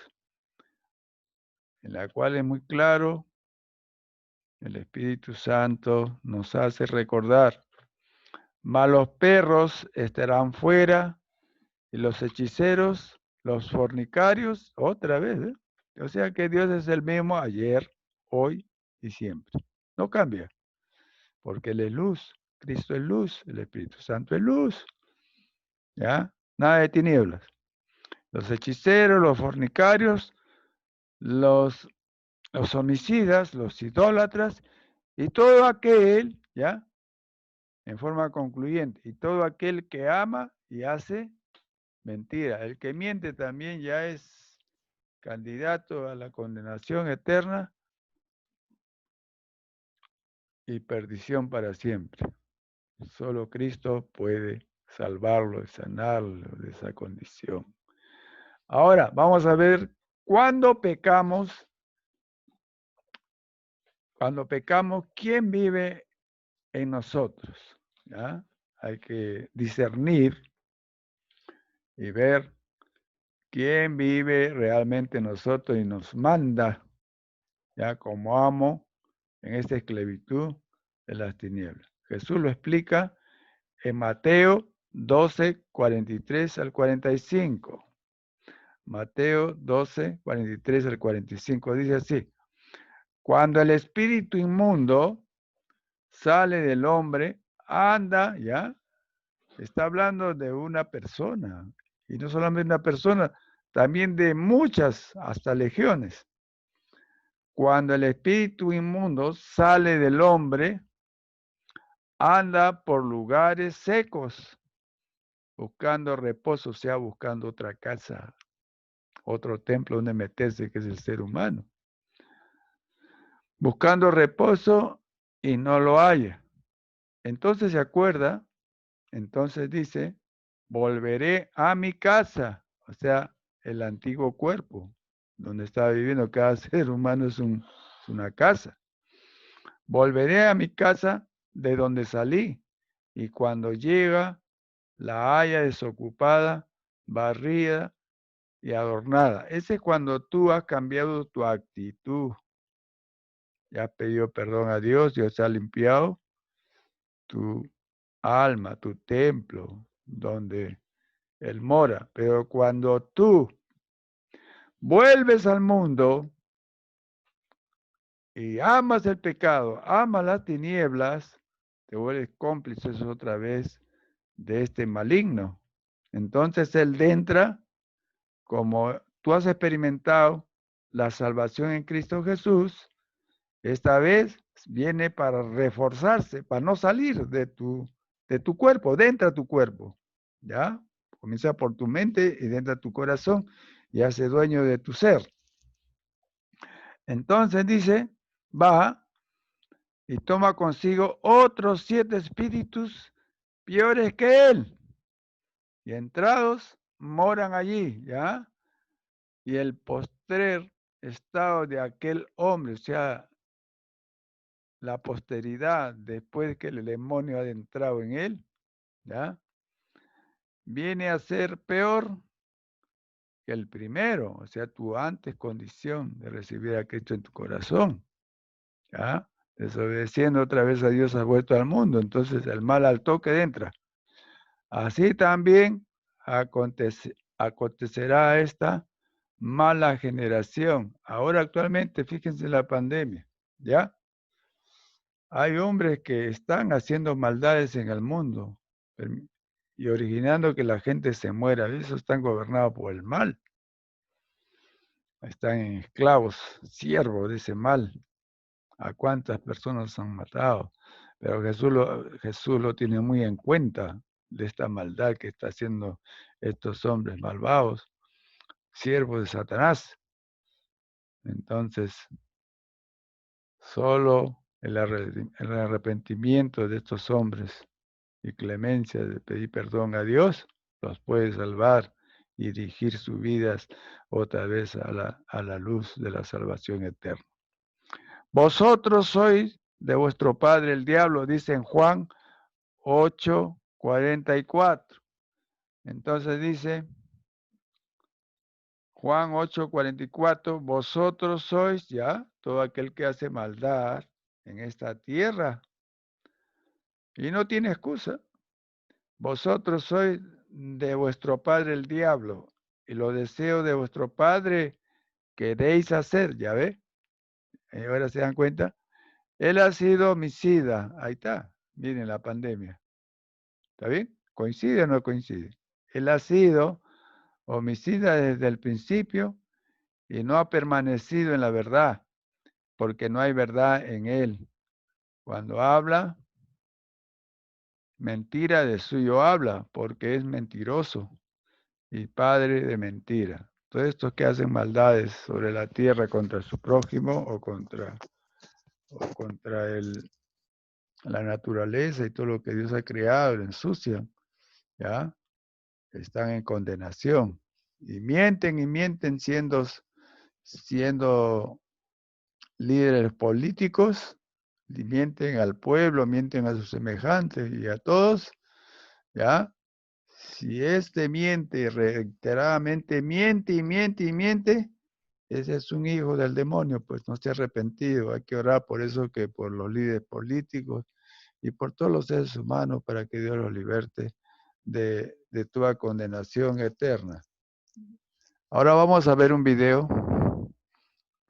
en la cual es muy claro, el Espíritu Santo nos hace recordar, mas los perros estarán fuera y los hechiceros, los fornicarios, otra vez, ¿eh? O sea que Dios es el mismo ayer, hoy y siempre. No cambia, porque Él es luz Cristo es luz, el Espíritu Santo es luz. ¿Ya? Nada de tinieblas. Los hechiceros, los fornicarios, los homicidas, los idólatras y todo aquel, ¿ya? En forma concluyente, y todo aquel que ama y hace mentira. El que miente también ya es candidato a la condenación eterna y perdición para siempre. Solo Cristo puede salvarlo y sanarlo de esa condición. Ahora, vamos a ver cuándo pecamos. Cuando pecamos, ¿quién vive en nosotros? ¿Ya? Hay que discernir y ver quién vive realmente en nosotros y nos manda, ya como amo, en esta esclavitud de las tinieblas. Jesús lo explica en Mateo 12, 43 al 45. Mateo 12, 43 al 45 dice así: cuando el espíritu inmundo sale del hombre, anda, ¿ya? Está hablando de una persona, y no solamente una persona, también de muchas, hasta legiones. Cuando el espíritu inmundo sale del hombre, anda por lugares secos, buscando reposo, o sea, buscando otra casa, otro templo donde meterse, que es el ser humano. Buscando reposo y no lo halla. Entonces se acuerda, entonces dice, volveré a mi casa, o sea, el antiguo cuerpo, donde estaba viviendo cada ser humano es una casa. Volveré a mi casa de donde salí, y cuando llega, la haya desocupada, barrida y adornada. Ese es cuando tú has cambiado tu actitud. Ya has pedido perdón a Dios, Dios te ha limpiado tu alma, tu templo, donde Él mora. Pero cuando tú vuelves al mundo y amas el pecado, amas las tinieblas, te vuelves cómplices otra vez de este maligno. Entonces Él entra, como tú has experimentado la salvación en Cristo Jesús, esta vez viene para reforzarse, para no salir de tu cuerpo, dentro de tu cuerpo, ¿ya? Comienza por tu mente y dentro de tu corazón y hace dueño de tu ser. Entonces dice, va y toma consigo otros 7 espíritus peores que él, y entrados moran allí, ¿ya? Y el postrer estado de aquel hombre, o sea, la posteridad, después que el demonio ha entrado en él, ¿ya? Viene a ser peor que el primero, o sea, tu antes condición de recibir a Cristo en tu corazón, ¿ya? Desobedeciendo otra vez a Dios has vuelto al mundo, entonces el mal al toque entra. Así también acontecerá esta mala generación. Ahora actualmente, fíjense la pandemia, ¿ya? Hay hombres que están haciendo maldades en el mundo y originando que la gente se muera. Esos están gobernados por el mal. Están esclavos, siervos de ese mal. ¿A cuántas personas han matado? Pero Jesús lo tiene muy en cuenta de esta maldad que está haciendo estos hombres malvados, siervos de Satanás. Entonces, solo el arrepentimiento de estos hombres y clemencia de pedir perdón a Dios los puede salvar y dirigir sus vidas otra vez a la luz de la salvación eterna. Vosotros sois de vuestro padre el diablo, dice en Juan 8:44. Entonces dice Juan 8:44, vosotros sois ya todo aquel que hace maldad en esta tierra y no tiene excusa. Vosotros sois de vuestro padre el diablo, y los deseos de vuestro padre queréis hacer, ¿ya ve? Ahora se dan cuenta. Él ha sido homicida, ahí está, Miren la pandemia. ¿Está bien? ¿Coincide o no coincide? Él ha sido homicida desde el principio y no ha permanecido en la verdad, porque no hay verdad en él. Cuando habla, mentira de suyo habla, porque es mentiroso y padre de mentira. Todos estos que hacen maldades sobre la tierra contra su prójimo o contra la naturaleza y todo lo que Dios ha creado, lo ensucian, ¿ya? Están en condenación. Y mienten siendo líderes políticos, y mienten al pueblo, mienten a sus semejantes y a todos, ¿ya? Si miente reiteradamente, miente, ese es un hijo del demonio, pues no se ha arrepentido. Hay que orar por eso, que por los líderes políticos y por todos los seres humanos, para que Dios los liberte de toda condenación eterna. Ahora vamos a ver un video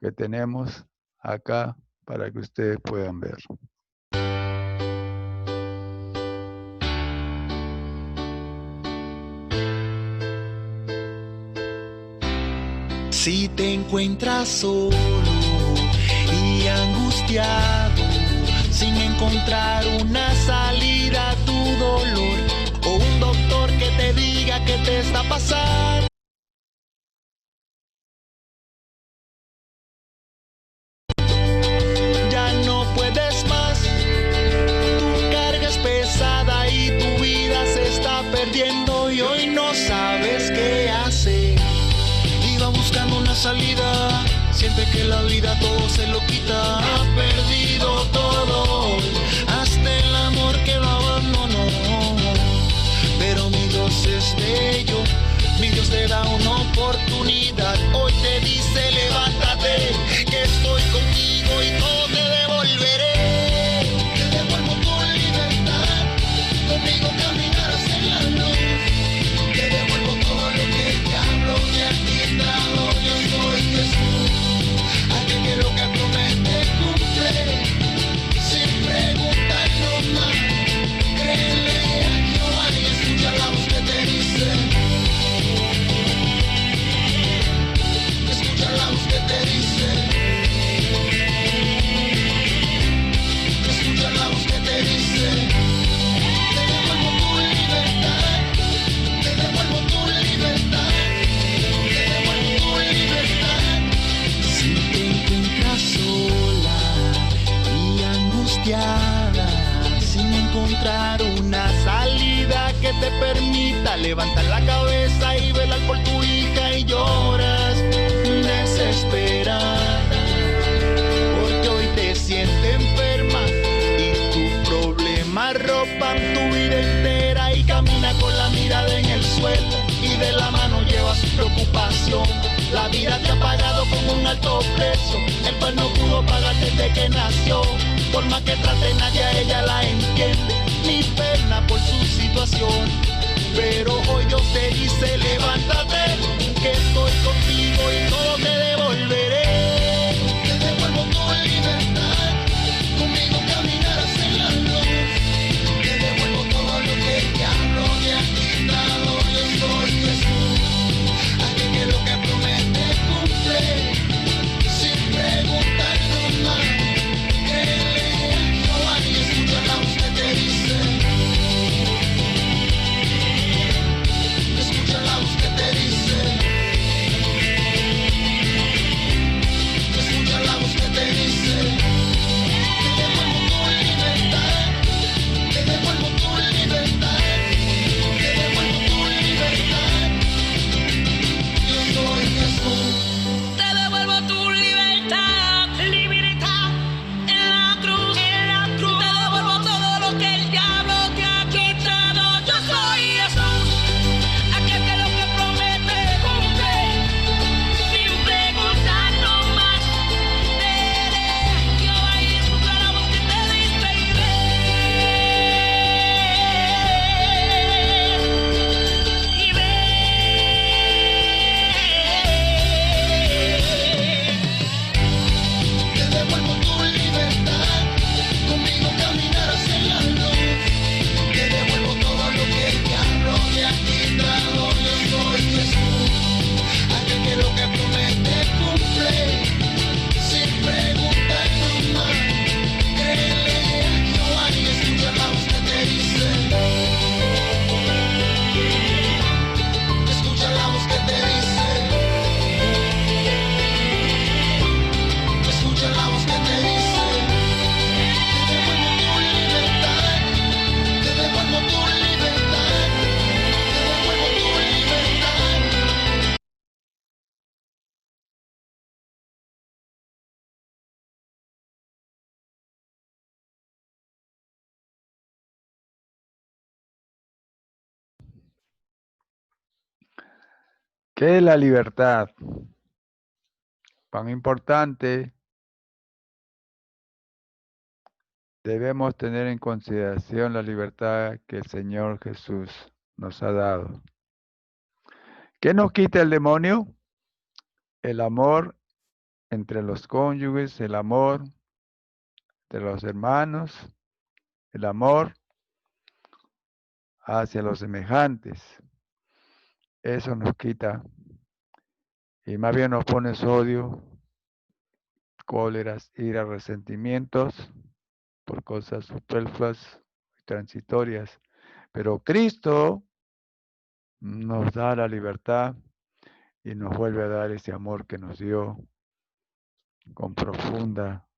que tenemos acá para que ustedes puedan ver. Si te encuentras solo y angustiado, sin encontrar una salida a tu dolor, o un doctor que te diga qué te está pasando, ya no puedes más, tu carga es pesada y tu vida se está perdiendo y hoy no sabes qué hacer. Iba buscando una salida, siente que la vida todo se lo quita, ha perdido todo, hasta el amor que lo abandonó. Pero mi Dios es bello, mi Dios te da una oportunidad. Hoy te dice levántate, que estoy contigo y todo te devolveré. Te devuelvo tu libertad, conmigo caminarás en la luz. Te devuelvo todo lo que el diablo te ha quitado. Yo soy Jesús, aquel que lo que promete cumple, sin preguntarlo más. Créele a Jehová y escucha la voz que te dice. Escucha la voz que te dice. Escucha la voz que te dice. Te devuelvo tu libertad. Te devuelvo tu libertad. Te devuelvo tu libertad. Si te encuentras sola y angustiada, sin encontrar una salida que te permita levantar la cabeza y velar por tu hija y lloras desesperada, porque hoy te sientes enferma y tus problemas ropan tu vida entera y camina con la mirada en el suelo y de la mano lleva su preocupación. La vida te ha pagado con un alto precio, el cual no pudo pagar desde que nació. Por más que trate nadie a ella la entiende, ni pena por su situación. Pero hoy Dios te dice levántate, que estoy contigo y todo te devolveré. Te devuelvo tu libertad, conmigo caminarás en la luz. Te devuelvo todo lo que el diablo te ha quitado. Yo soy Jesús, aquel que lo que promete cumple, sin preguntarlo más. Créele a Jehová y escucha la voz que te dice. Escucha la voz que te dice. voz que te dice, te devuelvo tu libertad, te devuelvo tu libertad, te devuelvo tu libertad. ¿Qué es la libertad? Tan importante, debemos tener en consideración la libertad que el Señor Jesús nos ha dado. ¿Qué nos quita el demonio? El amor entre los cónyuges, el amor entre los hermanos, el amor hacia los semejantes. Eso nos quita y más bien nos pone odio, cóleras, ira, resentimientos por cosas superfluas y transitorias. Pero Cristo nos da la libertad y nos vuelve a dar ese amor que nos dio con profunda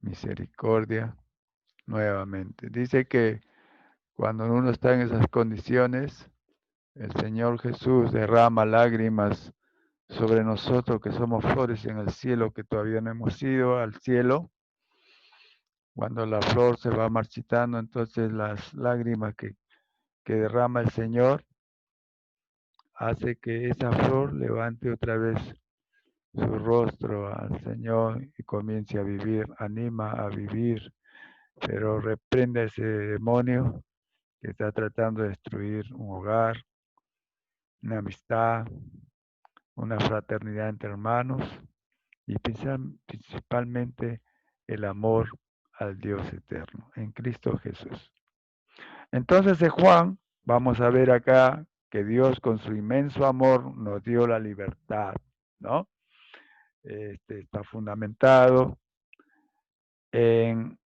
misericordia nuevamente. Dice que cuando uno está en esas condiciones, el Señor Jesús derrama lágrimas sobre nosotros que somos flores en el cielo, que todavía no hemos ido al cielo. Cuando la flor se va marchitando, entonces las lágrimas que derrama el Señor hace que esa flor levante otra vez su rostro al Señor y comience a vivir, anima a vivir, pero reprende a ese demonio que está tratando de destruir un hogar, una amistad, una fraternidad entre hermanos y principalmente el amor al Dios eterno, en Cristo Jesús. Entonces en Juan, vamos a ver acá que Dios con su inmenso amor nos dio la libertad, ¿no? Está fundamentado en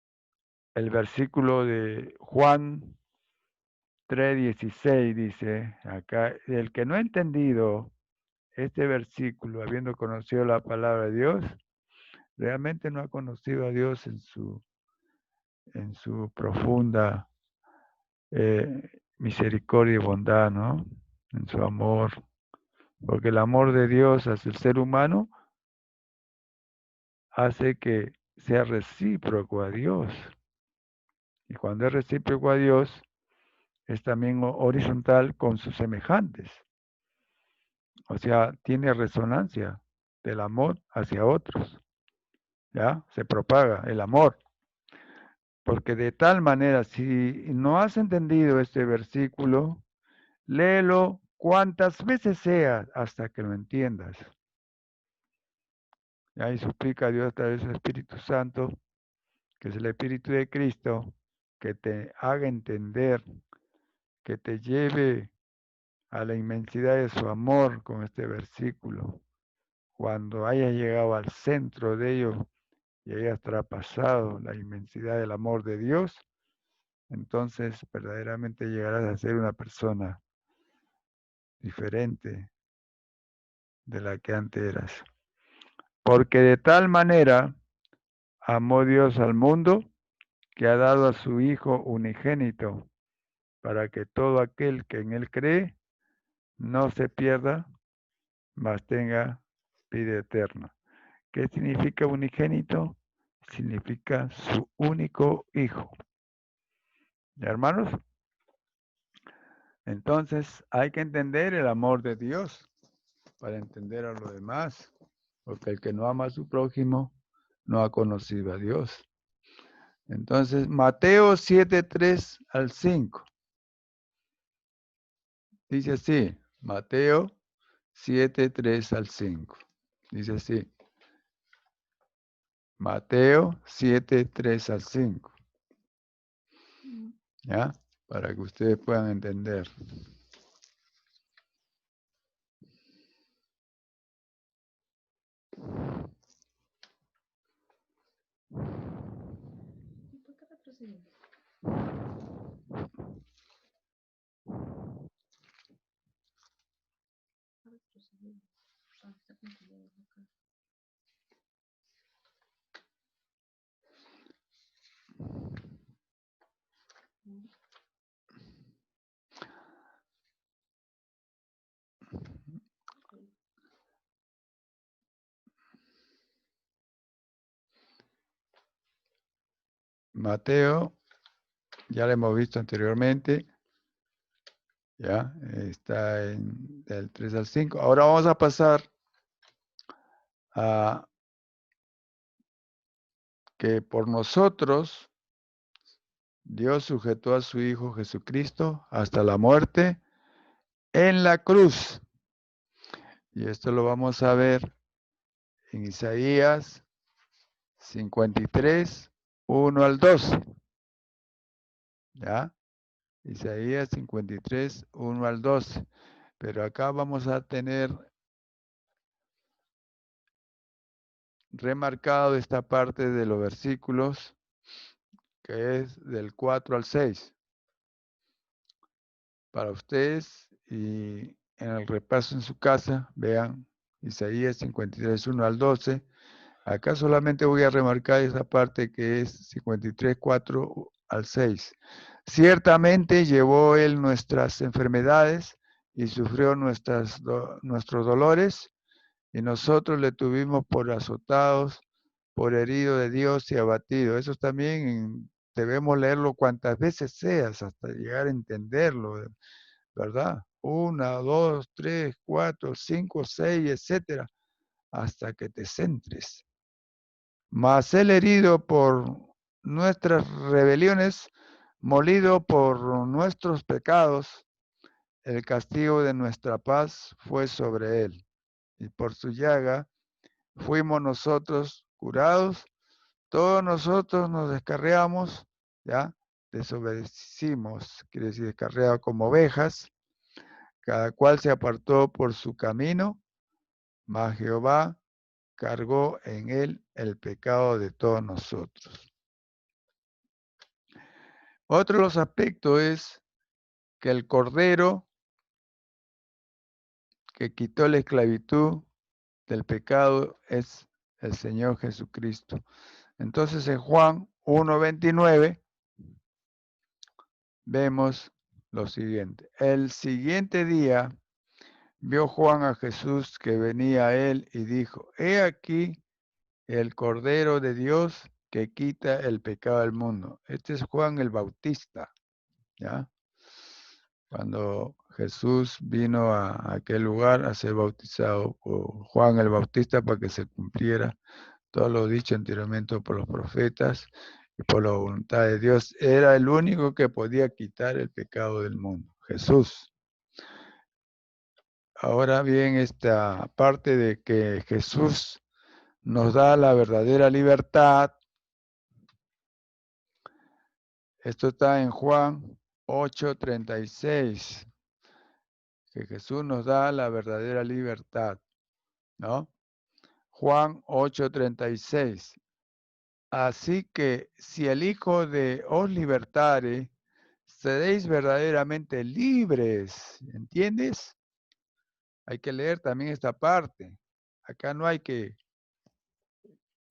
el versículo de Juan 3:16, dice acá, el que no ha entendido este versículo, habiendo conocido la palabra de Dios, realmente no ha conocido a Dios en su profunda misericordia y bondad, ¿no? En su amor. Porque el amor de Dios hacia el ser humano hace que sea recíproco a Dios. Y cuando es recíproco a Dios, es también horizontal con sus semejantes. O sea, tiene resonancia del amor hacia otros. ¿Ya? Se propaga el amor. Porque de tal manera, si no has entendido este versículo, léelo cuantas veces sea hasta que lo entiendas. Y ahí suplica a Dios a través del Espíritu Santo, que es el Espíritu de Cristo, que te haga entender, que te lleve a la inmensidad de su amor con este versículo. Cuando hayas llegado al centro de ello y hayas traspasado la inmensidad del amor de Dios, entonces verdaderamente llegarás a ser una persona diferente de la que antes eras. Porque de tal manera amó Dios al mundo que ha dado a su Hijo unigénito, para que todo aquel que en Él cree no se pierda, mas tenga vida eterna. ¿Qué significa unigénito? Significa su único Hijo. ¿Ya, hermanos? Entonces hay que entender el amor de Dios para entender a lo demás, porque el que no ama a su prójimo no ha conocido a Dios. Entonces, Mateo 7:3 al 5. Dice así, Mateo 7:3 al 5. Dice así, Mateo 7:3 al 5. ¿Ya? Para que ustedes puedan entender. Mateo, ya lo hemos visto anteriormente. Ya, está del 3 al 5. Ahora vamos a pasar a que por nosotros Dios sujetó a su Hijo Jesucristo hasta la muerte en la cruz. Y esto lo vamos a ver en Isaías 53, 1 al 12. ¿Ya? Isaías 53, 1 al 12. Pero acá vamos a tener remarcado esta parte de los versículos que es del 4 al 6. Para ustedes y en el repaso en su casa, vean Isaías 53, 1 al 12. Acá solamente voy a remarcar esa parte que es 53, 4 al 6. Ciertamente llevó él nuestras enfermedades y sufrió nuestros dolores, y nosotros le tuvimos por azotados, por herido de Dios y abatido. Eso también debemos leerlo cuantas veces seas hasta llegar a entenderlo, ¿verdad? 1, 2, 3, 4, 5, 6, etcétera, hasta que te centres. Mas él herido por nuestras rebeliones, molido por nuestros pecados, el castigo de nuestra paz fue sobre él. Y por su llaga fuimos nosotros curados. Todos nosotros nos descarriamos, ¿ya? Desobedecimos, quiere decir descarriado como ovejas. Cada cual se apartó por su camino, mas Jehová cargó en él el pecado de todos nosotros. Otro de los aspectos es que el Cordero que quitó la esclavitud del pecado es el Señor Jesucristo. Entonces en Juan 1:29 vemos lo siguiente. El siguiente día vio Juan a Jesús que venía a él y dijo, he aquí el Cordero de Dios que quita el pecado del mundo. Este es Juan el Bautista, ¿ya? Cuando Jesús vino a aquel lugar a ser bautizado por Juan el Bautista para que se cumpliera todo lo dicho anteriormente por los profetas y por la voluntad de Dios, era el único que podía quitar el pecado del mundo, Jesús. Ahora bien, esta parte de que Jesús nos da la verdadera libertad, esto está en Juan 8:36, que Jesús nos da la verdadera libertad, ¿no? Juan 8:36. Así que si el Hijo os libertare, seréis verdaderamente libres, ¿entiendes? Hay que leer también esta parte. Acá no hay que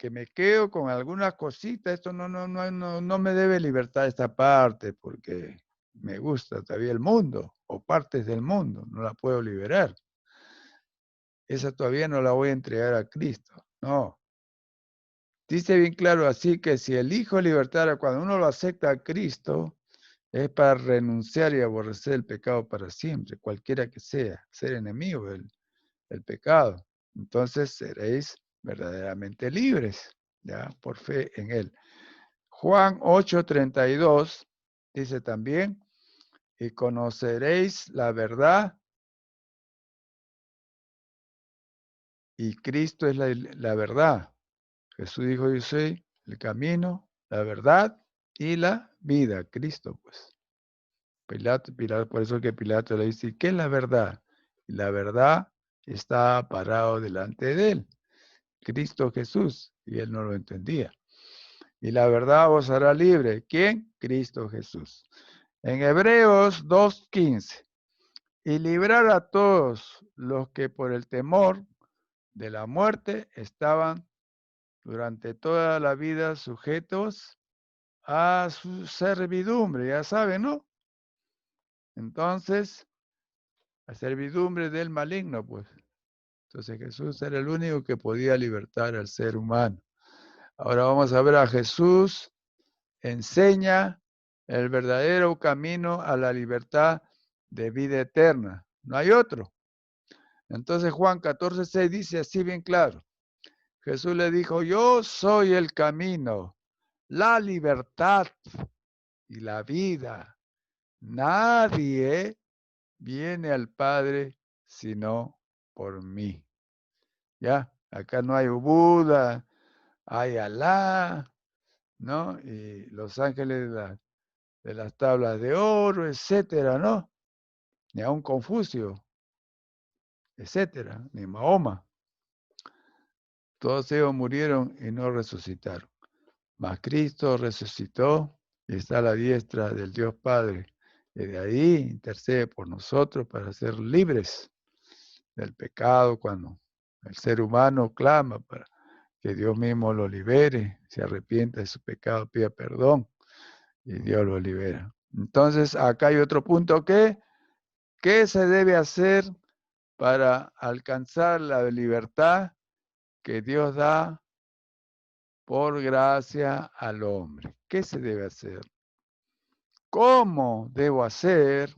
me quedo con algunas cositas, esto no me debe libertar esta parte porque me gusta todavía el mundo o partes del mundo, no la puedo liberar. Esa todavía no la voy a entregar a Cristo, no. Dice bien claro, así que si el Hijo libertara, cuando uno lo acepta a Cristo, es para renunciar y aborrecer el pecado para siempre, cualquiera que sea, ser enemigo del pecado. Entonces seréis verdaderamente libres, ¿ya? Por fe en Él. Juan 8:32 dice también, y conoceréis la verdad, y Cristo es la verdad. Jesús dijo, yo soy el camino, la verdad y la vida. Cristo, pues. Pilato, por eso que Pilato le dice, ¿qué es la verdad? Y la verdad está parado delante de él, Cristo Jesús, y él no lo entendía. Y la verdad os hará libre. ¿Quién? Cristo Jesús. En Hebreos 2:15. Y librar a todos los que por el temor de la muerte estaban durante toda la vida sujetos a su servidumbre, ya saben, ¿no? Entonces, la servidumbre del maligno, pues. Entonces Jesús era el único que podía libertar al ser humano. Ahora vamos a ver a Jesús enseña el verdadero camino a la libertad de vida eterna. No hay otro. Entonces Juan 14:6 dice así bien claro. Jesús le dijo, yo soy el camino, la libertad y la vida. Nadie viene al Padre sino por mí. ¿Ya? Acá no hay Buda, hay Alá, ¿no? Y los ángeles de las tablas de oro, etcétera, ¿no? Ni aun Confucio, etcétera, ni Mahoma. Todos ellos murieron y no resucitaron. Mas Cristo resucitó y está a la diestra del Dios Padre. Y de ahí intercede por nosotros para ser libres del pecado cuando el ser humano clama para que Dios mismo lo libere, se arrepienta de su pecado, pida perdón y Dios lo libera. Entonces, acá hay otro punto ¿qué se debe hacer para alcanzar la libertad que Dios da por gracia al hombre? ¿Qué se debe hacer? ¿Cómo debo hacer?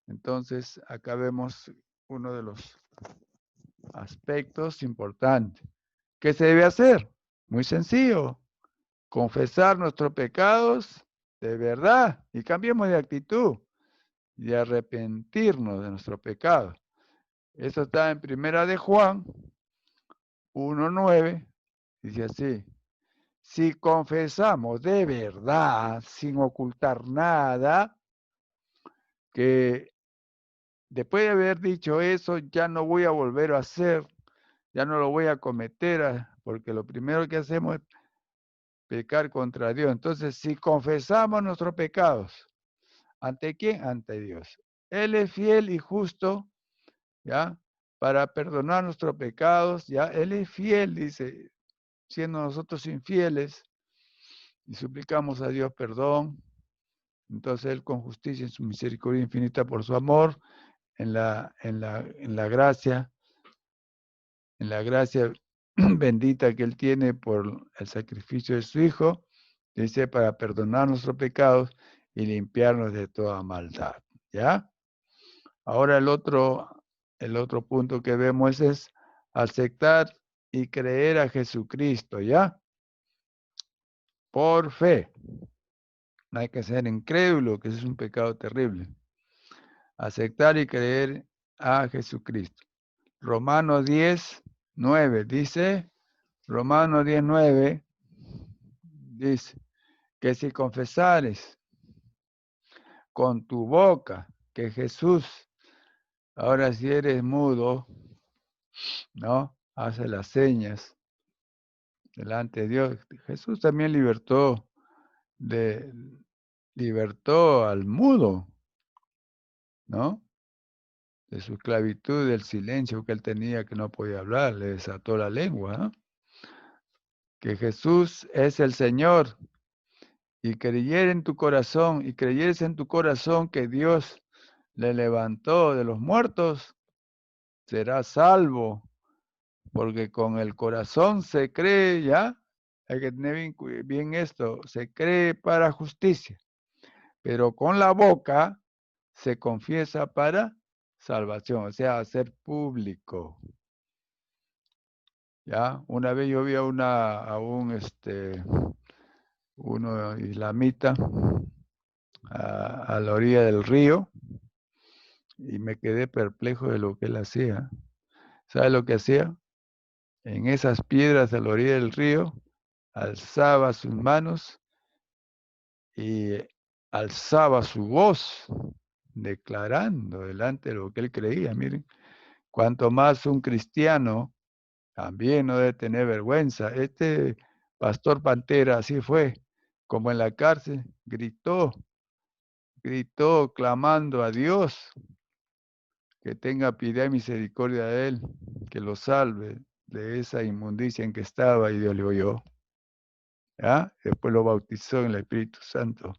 Entonces, acá vemos uno de los aspectos importantes. ¿Qué se debe hacer? Muy sencillo. Confesar nuestros pecados de verdad y cambiemos de actitud y arrepentirnos de nuestro pecado. Eso está en Primera de Juan 1:9. Dice así. Si confesamos de verdad, sin ocultar nada, que después de haber dicho eso, ya no voy a volver a hacer, ya no lo voy a cometer, porque lo primero que hacemos es pecar contra Dios. Entonces, si confesamos nuestros pecados, ¿ante quién? Ante Dios. Él es fiel y justo, ¿ya? Para perdonar nuestros pecados, ¿ya? Él es fiel, dice, siendo nosotros infieles, y suplicamos a Dios perdón. Entonces Él con justicia en su misericordia infinita por su amor, en la gracia bendita que Él tiene por el sacrificio de su Hijo, dice, para perdonar nuestros pecados y limpiarnos de toda maldad. ¿Ya? Ahora el otro punto que vemos es aceptar y creer a Jesucristo, ¿ya? Por fe. No hay que ser incrédulo, que ese es un pecado terrible. Aceptar y creer a Jesucristo. Romanos 10:9 dice, Romanos 10:9 dice que si confesares con tu boca que Jesús, ahora si eres mudo, ¿no? Hace las señas delante de Dios. Jesús también libertó al mudo, ¿no? De su esclavitud, del silencio que él tenía, que no podía hablar, le desató la lengua, ¿no? Que Jesús es el Señor y creyeres en tu corazón que Dios le levantó de los muertos, serás salvo, porque con el corazón se cree, ¿ya? Hay que tener bien esto, se cree para justicia, pero con la boca se confiesa para salvación, o sea, hacer público. ¿Ya? Una vez yo vi a uno islamita a la orilla del río y me quedé perplejo de lo que él hacía. ¿Sabe lo que hacía? En esas piedras a la orilla del río, alzaba sus manos y alzaba su voz, declarando delante de lo que él creía. Miren, cuanto más un cristiano también no debe tener vergüenza. Este pastor Pantera así fue, como en la cárcel, gritó clamando a Dios que tenga piedad y misericordia de él, que lo salve de esa inmundicia en que estaba, y Dios le oyó. ¿Ya? Después lo bautizó en el Espíritu Santo.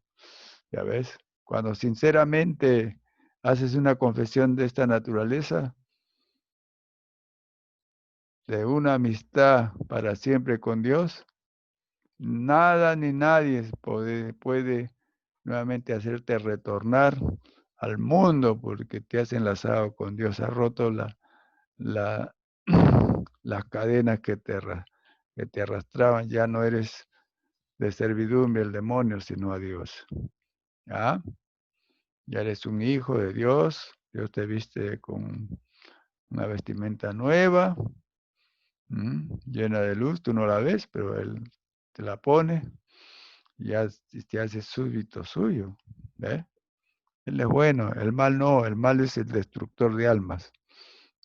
¿Ya ves? Cuando sinceramente haces una confesión de esta naturaleza, de una amistad para siempre con Dios, Nada ni nadie puede nuevamente hacerte retornar al mundo porque te has enlazado con Dios, has roto la, las cadenas que te arrastraban, ya no eres de servidumbre al demonio, sino a Dios. ¿Ya? Ya eres un hijo de Dios, Dios te viste con una vestimenta nueva, llena de luz, tú no la ves, pero Él te la pone, y ya te hace súbdito suyo. ¿Ves? Él es bueno, el mal no, el mal es el destructor de almas,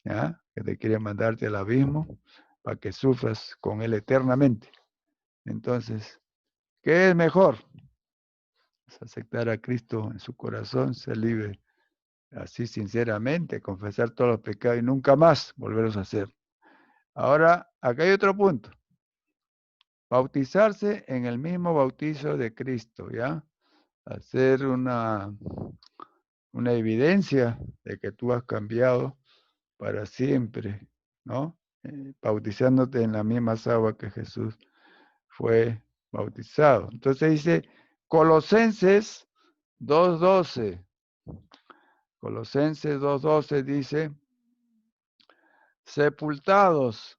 ¿ya? Que te quiere mandarte al abismo para que sufras con Él eternamente. Entonces, ¿qué es mejor? Es aceptar a Cristo en su corazón, ser libre, así sinceramente, confesar todos los pecados y nunca más volverlos a hacer. Ahora, acá hay otro punto. Bautizarse en el mismo bautizo de Cristo, ¿ya? Hacer una evidencia de que tú has cambiado para siempre, ¿no? Bautizándote en las mismas aguas que Jesús fue bautizado. Entonces dice Colosenses 2:12. Colosenses 2:12 dice, sepultados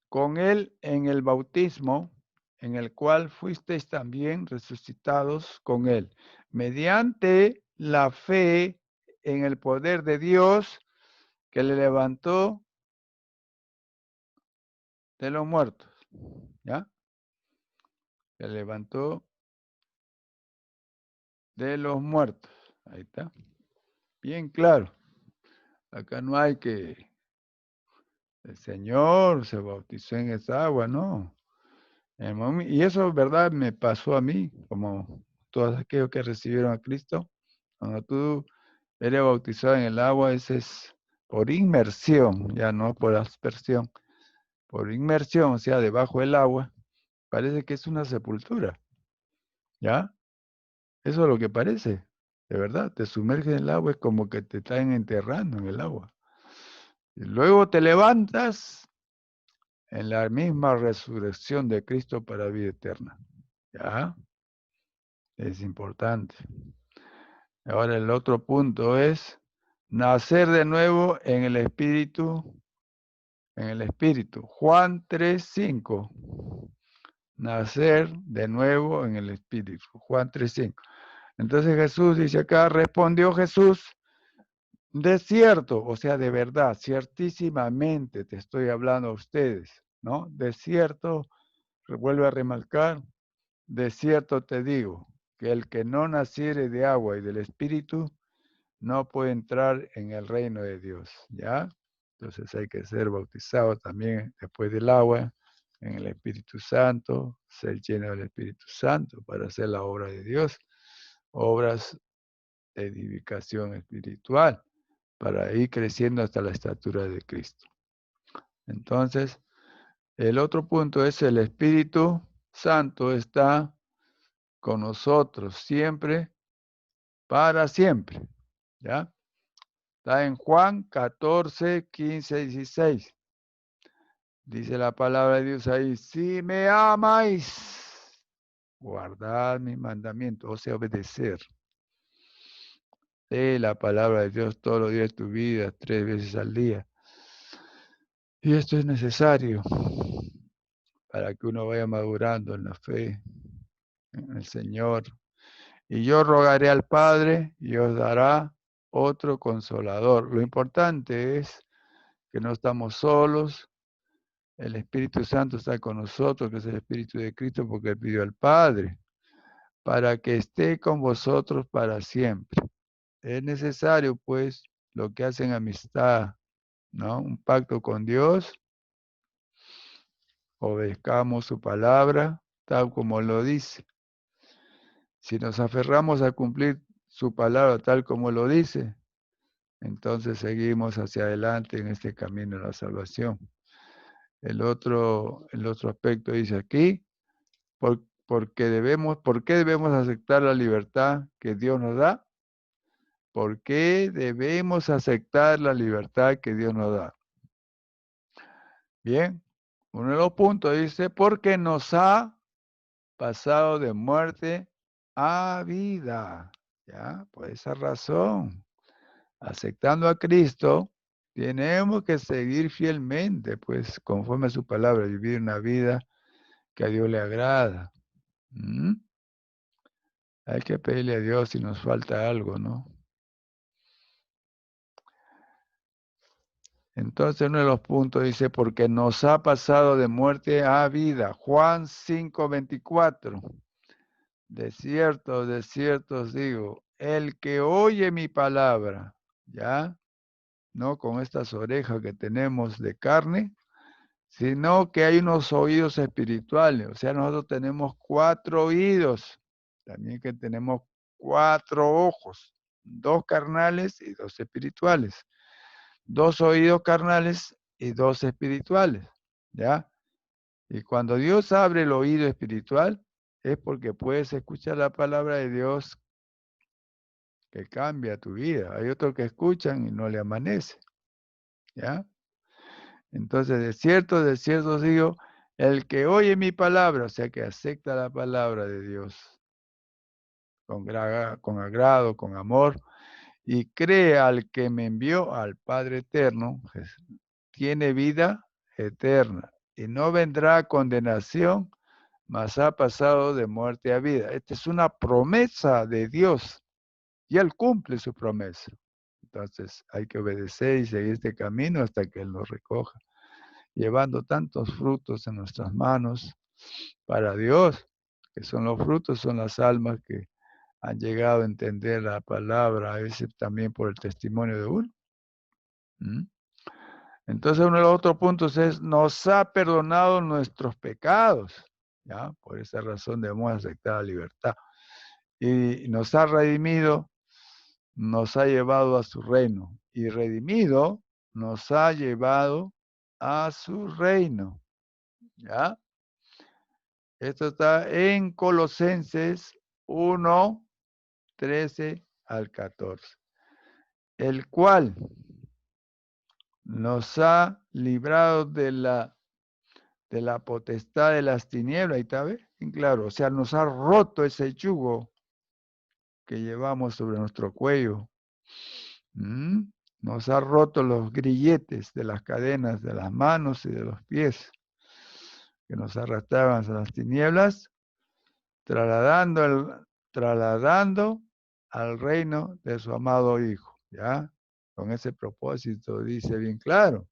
con Él en el bautismo, en el cual fuisteis también resucitados con Él, mediante la fe en el poder de Dios que le levantó de los muertos, ¿ya? Que levantó de los muertos. Ahí está. Bien claro. Acá no hay que el Señor se bautizó en esa agua, no. Y eso, verdad, me pasó a mí, como todos aquellos que recibieron a Cristo. Cuando tú eres bautizado en el agua, ese es por inmersión, ya no por aspersión. Por inmersión, o sea, debajo del agua, parece que es una sepultura, ¿ya? Eso es lo que parece, de verdad. Te sumerges en el agua, es como que te están enterrando en el agua. Y luego te levantas en la misma resurrección de Cristo para vida eterna. ¿Ya? Es importante. Ahora el otro punto es nacer de nuevo en el Espíritu. En el Espíritu. Juan 3:5. Nacer de nuevo en el Espíritu. Juan 3:5. Entonces Jesús dice acá, respondió Jesús, de cierto, o sea, de verdad, ciertísimamente te estoy hablando a ustedes, ¿no? De cierto, vuelve a remarcar, de cierto te digo, que el que no naciere de agua y del Espíritu, no puede entrar en el reino de Dios, ¿ya? Entonces hay que ser bautizado también después del agua, en el Espíritu Santo, ser lleno del Espíritu Santo para hacer la obra de Dios, obras de edificación espiritual, para ir creciendo hasta la estatura de Cristo. Entonces, el otro punto es el Espíritu Santo está con nosotros siempre, para siempre, ¿ya? Está en Juan 14, 15, 16. Dice la palabra de Dios ahí, si me amáis, guardad mis mandamientos, o sea, obedecer. Lee la palabra de Dios todos los días de tu vida, 3 veces al día. Y esto es necesario para que uno vaya madurando en la fe, en el Señor. Y yo rogaré al Padre y os dará otro consolador. Lo importante es que no estamos solos. El Espíritu Santo está con nosotros, que es el Espíritu de Cristo, porque Él pidió al Padre, para que esté con vosotros para siempre. Es necesario, pues, lo que hacen amistad, ¿no? Un pacto con Dios, obedezcamos su palabra, tal como lo dice. Si nos aferramos a cumplir su palabra tal como lo dice, entonces seguimos hacia adelante en este camino de la salvación. El otro aspecto dice aquí, ¿por qué debemos aceptar la libertad que Dios nos da? ¿Por qué debemos aceptar la libertad que Dios nos da? Bien, Uno de los puntos dice, porque nos ha pasado de muerte a vida. ¿Ya? Por esa razón, aceptando a Cristo, tenemos que seguir fielmente, pues, conforme a su palabra, vivir una vida que a Dios le agrada. ¿Mm? Hay que pedirle a Dios si nos falta algo, ¿no? Entonces uno de los puntos dice, porque nos ha pasado de muerte a vida. Juan 5:24. De cierto os digo, el que oye mi palabra, ¿ya? No con estas orejas que tenemos de carne, sino que hay unos oídos espirituales. O sea, nosotros tenemos 4 oídos, también que tenemos 4 ojos, 2 carnales y 2 espirituales. 2 oídos carnales y 2 espirituales, ¿ya? Y cuando Dios abre el oído espiritual, es porque puedes escuchar la palabra de Dios que cambia tu vida. Hay otros que escuchan y no le amanece, ¿ya? Entonces, de cierto os digo, el que oye mi palabra, o sea, que acepta la palabra de Dios con agrado, con amor, y cree al que me envió, al Padre eterno, tiene vida eterna y no vendrá condenación, mas ha pasado de muerte a vida. Esta es una promesa de Dios y Él cumple su promesa. Entonces hay que obedecer y seguir este camino hasta que Él nos recoja, llevando tantos frutos en nuestras manos para Dios, que son los frutos, son las almas que han llegado a entender la palabra, a veces también por el testimonio de uno. ¿Mm? Entonces uno de los otros puntos es, nos ha perdonado nuestros pecados, ¿ya? Por esa razón debemos aceptar la libertad. Y nos ha redimido, nos ha llevado a su reino. Y redimido, nos ha llevado a su reino, ¿ya? Esto está en Colosenses 1, 13 al 14. El cual nos ha librado de la potestad de las tinieblas, ahí está, ¿ves? Claro, o sea, nos ha roto ese yugo que llevamos sobre nuestro cuello. Nos ha roto los grilletes de las cadenas de las manos y de los pies que nos arrastraban a las tinieblas, trasladando al reino de su amado Hijo, ¿ya? Con ese propósito dice bien claro,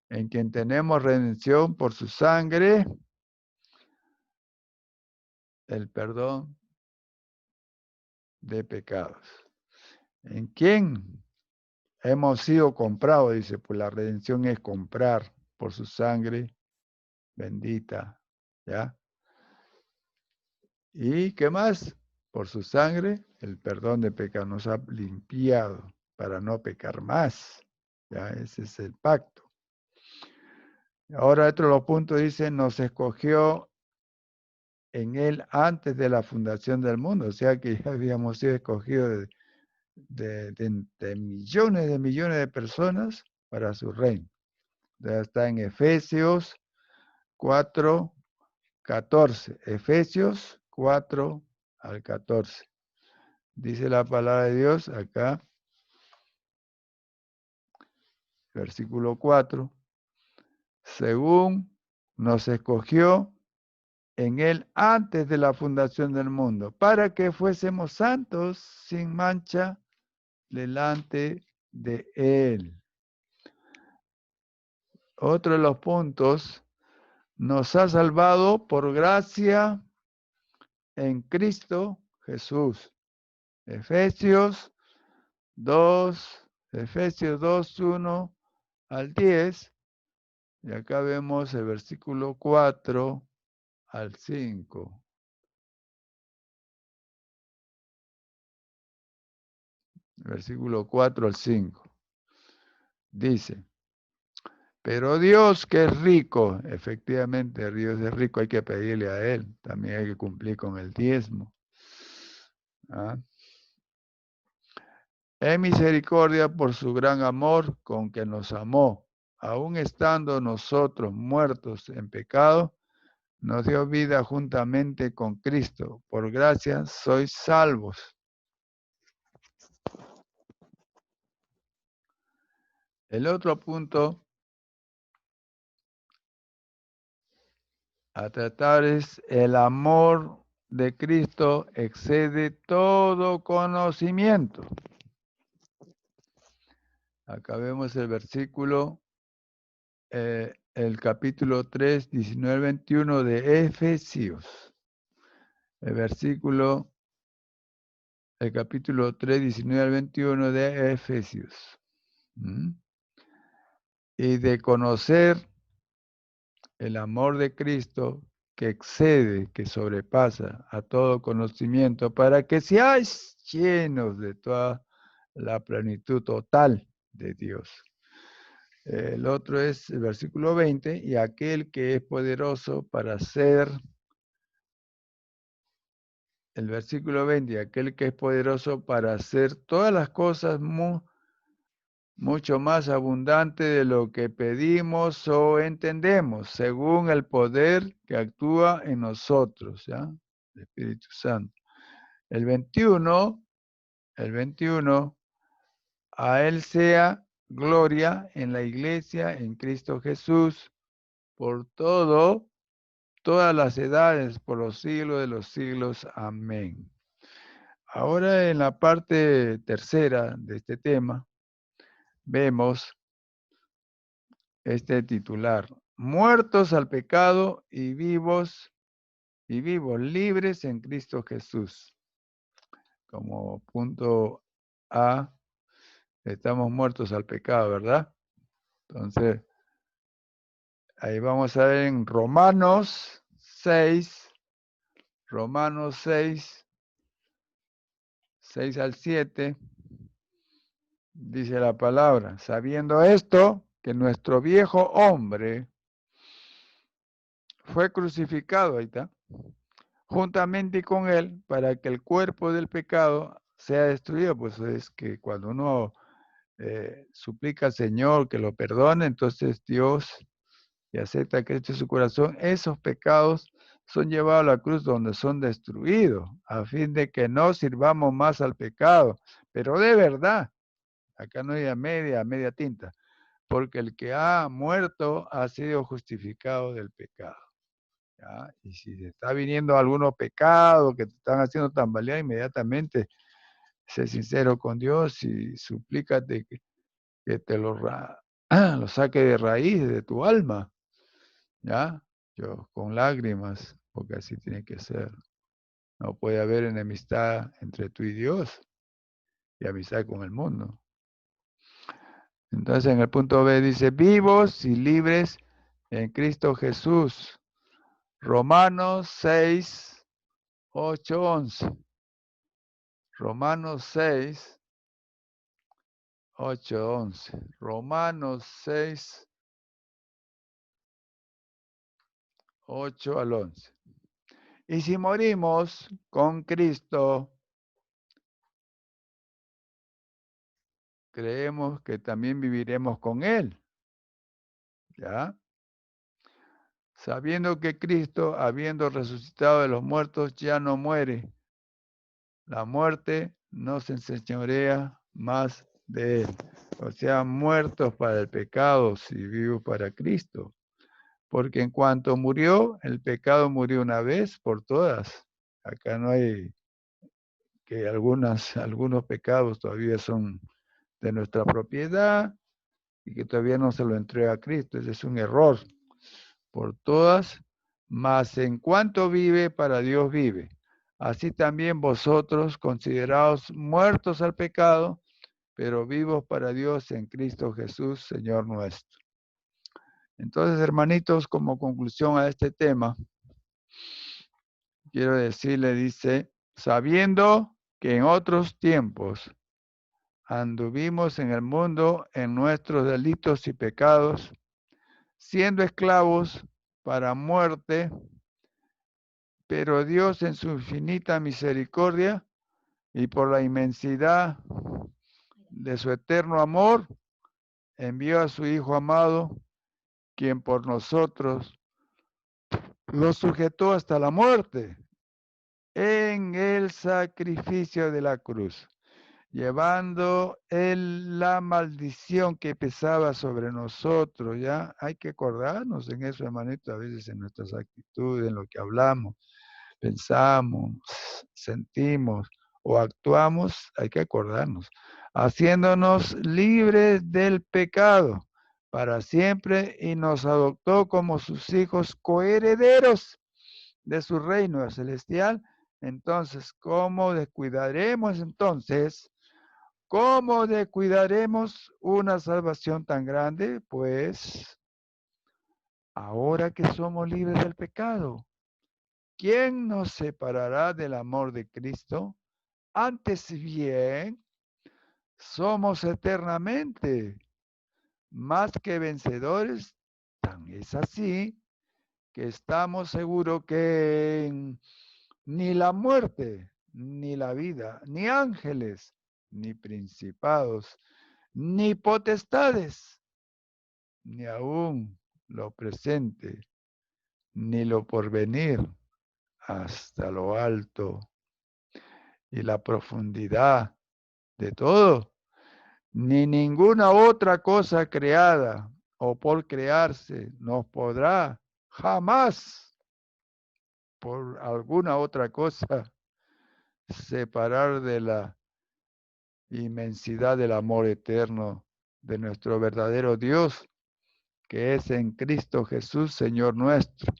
en quien tenemos redención por su sangre, el perdón de pecados. ¿En quién hemos sido comprados? Dice, pues la redención es comprar por su sangre bendita, ¿ya? ¿Y qué más? Por su sangre, el perdón de pecados nos ha limpiado para no pecar más, ¿ya? Ese es el pacto. Ahora otro de los puntos dice, nos escogió en Él antes de la fundación del mundo, o sea que ya habíamos sido escogidos de millones de personas para su reino. Ya está en Efesios 4, 14. Efesios 4 al 14. Dice la palabra de Dios acá, versículo 4. Según nos escogió en Él antes de la fundación del mundo, para que fuésemos santos sin mancha delante de Él. Otro de los puntos, nos ha salvado por gracia en Cristo Jesús. Efesios 2, 1 al 10, y acá vemos el versículo 4 al 5. Versículo 4 al 5. Dice, pero Dios que es rico, efectivamente Dios es rico, hay que pedirle a Él, también hay que cumplir con el diezmo. ¿Ah? En misericordia por su gran amor con que nos amó, aun estando nosotros muertos en pecado, nos dio vida juntamente con Cristo. Por gracia sois salvos. El otro punto a tratar es el amor de Cristo excede todo conocimiento. Acá vemos el versículo, el capítulo 3, 19, 21 de Efesios. El capítulo 3, 19 al 21 de Efesios. Y de conocer el amor de Cristo que excede, que sobrepasa a todo conocimiento, para que seáis llenos de toda la plenitud total de Dios. El otro es el versículo 20, y aquel que es poderoso para hacer, el versículo 20, aquel que es poderoso para hacer todas las cosas mucho más abundante de lo que pedimos o entendemos, según el poder que actúa en nosotros, ¿ya? El Espíritu Santo. El 21, a Él sea gloria en la iglesia, en Cristo Jesús, por todas las edades, por los siglos de los siglos. Amén. Ahora en la parte tercera de este tema, vemos este titular: muertos al pecado y vivos libres en Cristo Jesús. Como punto A, estamos muertos al pecado, ¿verdad? Entonces, ahí vamos a ver en Romanos 6, 6 al 7, dice la palabra: sabiendo esto, que nuestro viejo hombre fue crucificado, ahí está, juntamente con él, para que el cuerpo del pecado sea destruido. Pues es que cuando uno suplica al Señor que lo perdone, entonces Dios, y acepta que eche su corazón, esos pecados son llevados a la cruz, donde son destruidos, a fin de que no sirvamos más al pecado, pero de verdad. Acá no hay a media tinta, porque el que ha muerto ha sido justificado del pecado. ¿Ya? Y si te está viniendo algunos pecados que te están haciendo tambalear, inmediatamente sé sincero con Dios y suplícate que te lo saque de raíz de tu alma. ¿Ya? Yo con lágrimas, porque así tiene que ser. No puede haber enemistad entre tú y Dios y amistad con el mundo. Entonces en el punto B dice: vivos y libres en Cristo Jesús. Romanos 6, 8, 11. Romanos 6, 8, 11. Romanos 6, 8 al 11. Y si morimos con Cristo, creemos que también viviremos con Él. ¿Ya? Sabiendo que Cristo, habiendo resucitado de los muertos, ya no muere. La muerte no se enseñorea más de Él. O sea, muertos para el pecado y vivos para Cristo. Porque en cuanto murió, el pecado murió una vez por todas. Acá no hay que algunos pecados todavía son de nuestra propiedad y que todavía no se lo entrega a Cristo. Ese es un error. Por todas, mas en cuanto vive, para Dios vive. Así también vosotros, consideraos muertos al pecado, pero vivos para Dios en Cristo Jesús, Señor nuestro. Entonces, hermanitos, como conclusión a este tema, quiero decirle, dice: sabiendo que en otros tiempos anduvimos en el mundo en nuestros delitos y pecados, siendo esclavos para muerte, pero Dios en su infinita misericordia y por la inmensidad de su eterno amor, envió a su Hijo amado, quien por nosotros lo sujetó hasta la muerte en el sacrificio de la cruz, llevando él la maldición que pesaba sobre nosotros. Ya hay que acordarnos en eso, hermanito, a veces en nuestras actitudes, en lo que hablamos, pensamos, sentimos o actuamos, hay que acordarnos, haciéndonos libres del pecado para siempre, y nos adoptó como sus hijos coherederos de su reino celestial. Entonces, ¿cómo descuidaremos entonces? ¿Cómo descuidaremos una salvación tan grande? Pues ahora que somos libres del pecado, ¿quién nos separará del amor de Cristo? Antes bien, somos eternamente más que vencedores. Tan es así que estamos seguros que ni la muerte, ni la vida, ni ángeles, ni principados, ni potestades, ni aún lo presente, ni lo porvenir, hasta lo alto y la profundidad de todo, ni ninguna otra cosa creada o por crearse nos podrá jamás por alguna otra cosa separar de la inmensidad del amor eterno de nuestro verdadero Dios, que es en Cristo Jesús, Señor nuestro,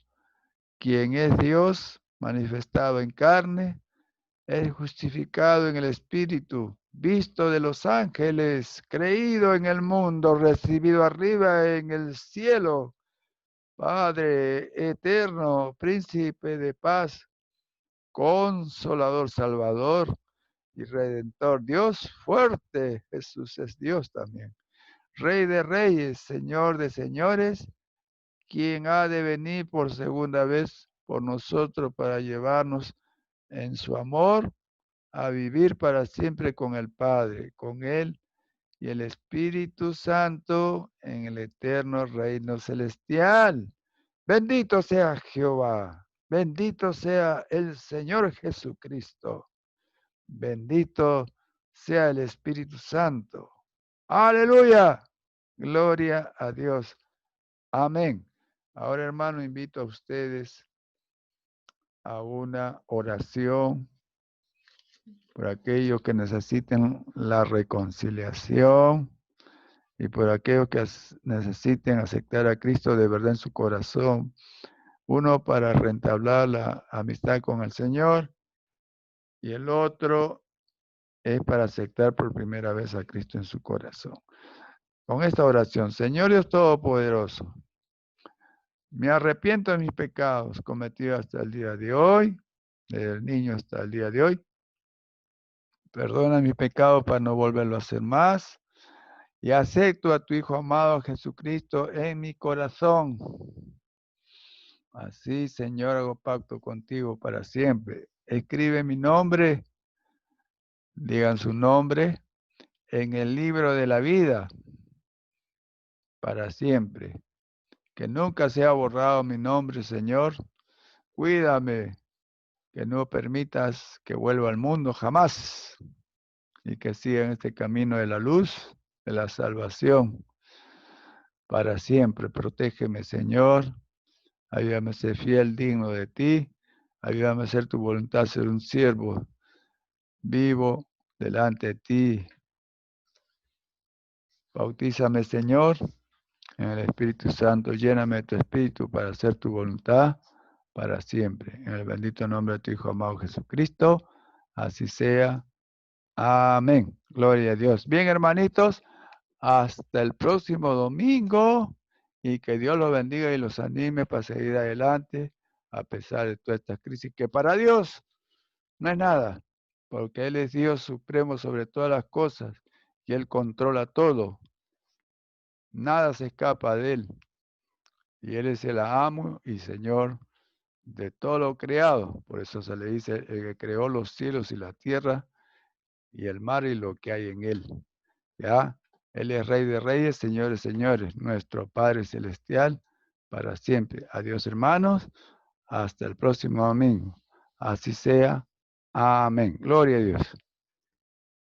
quien es Dios manifestado en carne, es justificado en el Espíritu, visto de los ángeles, creído en el mundo, recibido arriba en el cielo, Padre eterno, príncipe de paz, consolador, salvador y redentor, Dios fuerte, Jesús es Dios también, Rey de reyes, Señor de señores, quien ha de venir por segunda vez por nosotros para llevarnos en su amor a vivir para siempre con el Padre, con Él y el Espíritu Santo en el eterno reino celestial. Bendito sea Jehová, bendito sea el Señor Jesucristo, bendito sea el Espíritu Santo. Aleluya, gloria a Dios. Amén. Ahora, hermano, invito a ustedes a una oración por aquellos que necesiten la reconciliación y por aquellos que necesiten aceptar a Cristo de verdad en su corazón. Uno para reentablar la amistad con el Señor y el otro es para aceptar por primera vez a Cristo en su corazón. Con esta oración, Señor Dios Todopoderoso, me arrepiento de mis pecados cometidos hasta el día de hoy, desde el niño hasta el día de hoy. Perdona mis pecados para no volverlo a hacer más. Y acepto a tu Hijo amado Jesucristo en mi corazón. Así, Señor, hago pacto contigo para siempre. Escribe mi nombre, digan su nombre, en el libro de la vida para siempre. Que nunca sea borrado mi nombre, Señor. Cuídame, que no permitas que vuelva al mundo jamás y que siga en este camino de la luz, de la salvación, para siempre. Protégeme, Señor. Ayúdame a ser fiel, digno de ti. Ayúdame a hacer tu voluntad, ser un siervo vivo delante de ti. Bautízame, Señor, en el Espíritu Santo. Lléname de tu Espíritu para hacer tu voluntad para siempre. En el bendito nombre de tu Hijo amado Jesucristo. Así sea. Amén. Gloria a Dios. Bien, hermanitos, hasta el próximo domingo y que Dios los bendiga y los anime para seguir adelante a pesar de todas estas crisis, que para Dios no es nada, porque Él es Dios supremo sobre todas las cosas y Él controla todo. Nada se escapa de Él y Él es el amo y Señor de todo lo creado. Por eso se le dice el que creó los cielos y la tierra y el mar y lo que hay en él. ¿Ya? Él es Rey de Reyes, Señor de Señores, nuestro Padre Celestial, para siempre. Adiós, hermanos. Hasta el próximo domingo. Así sea. Amén. Gloria a Dios.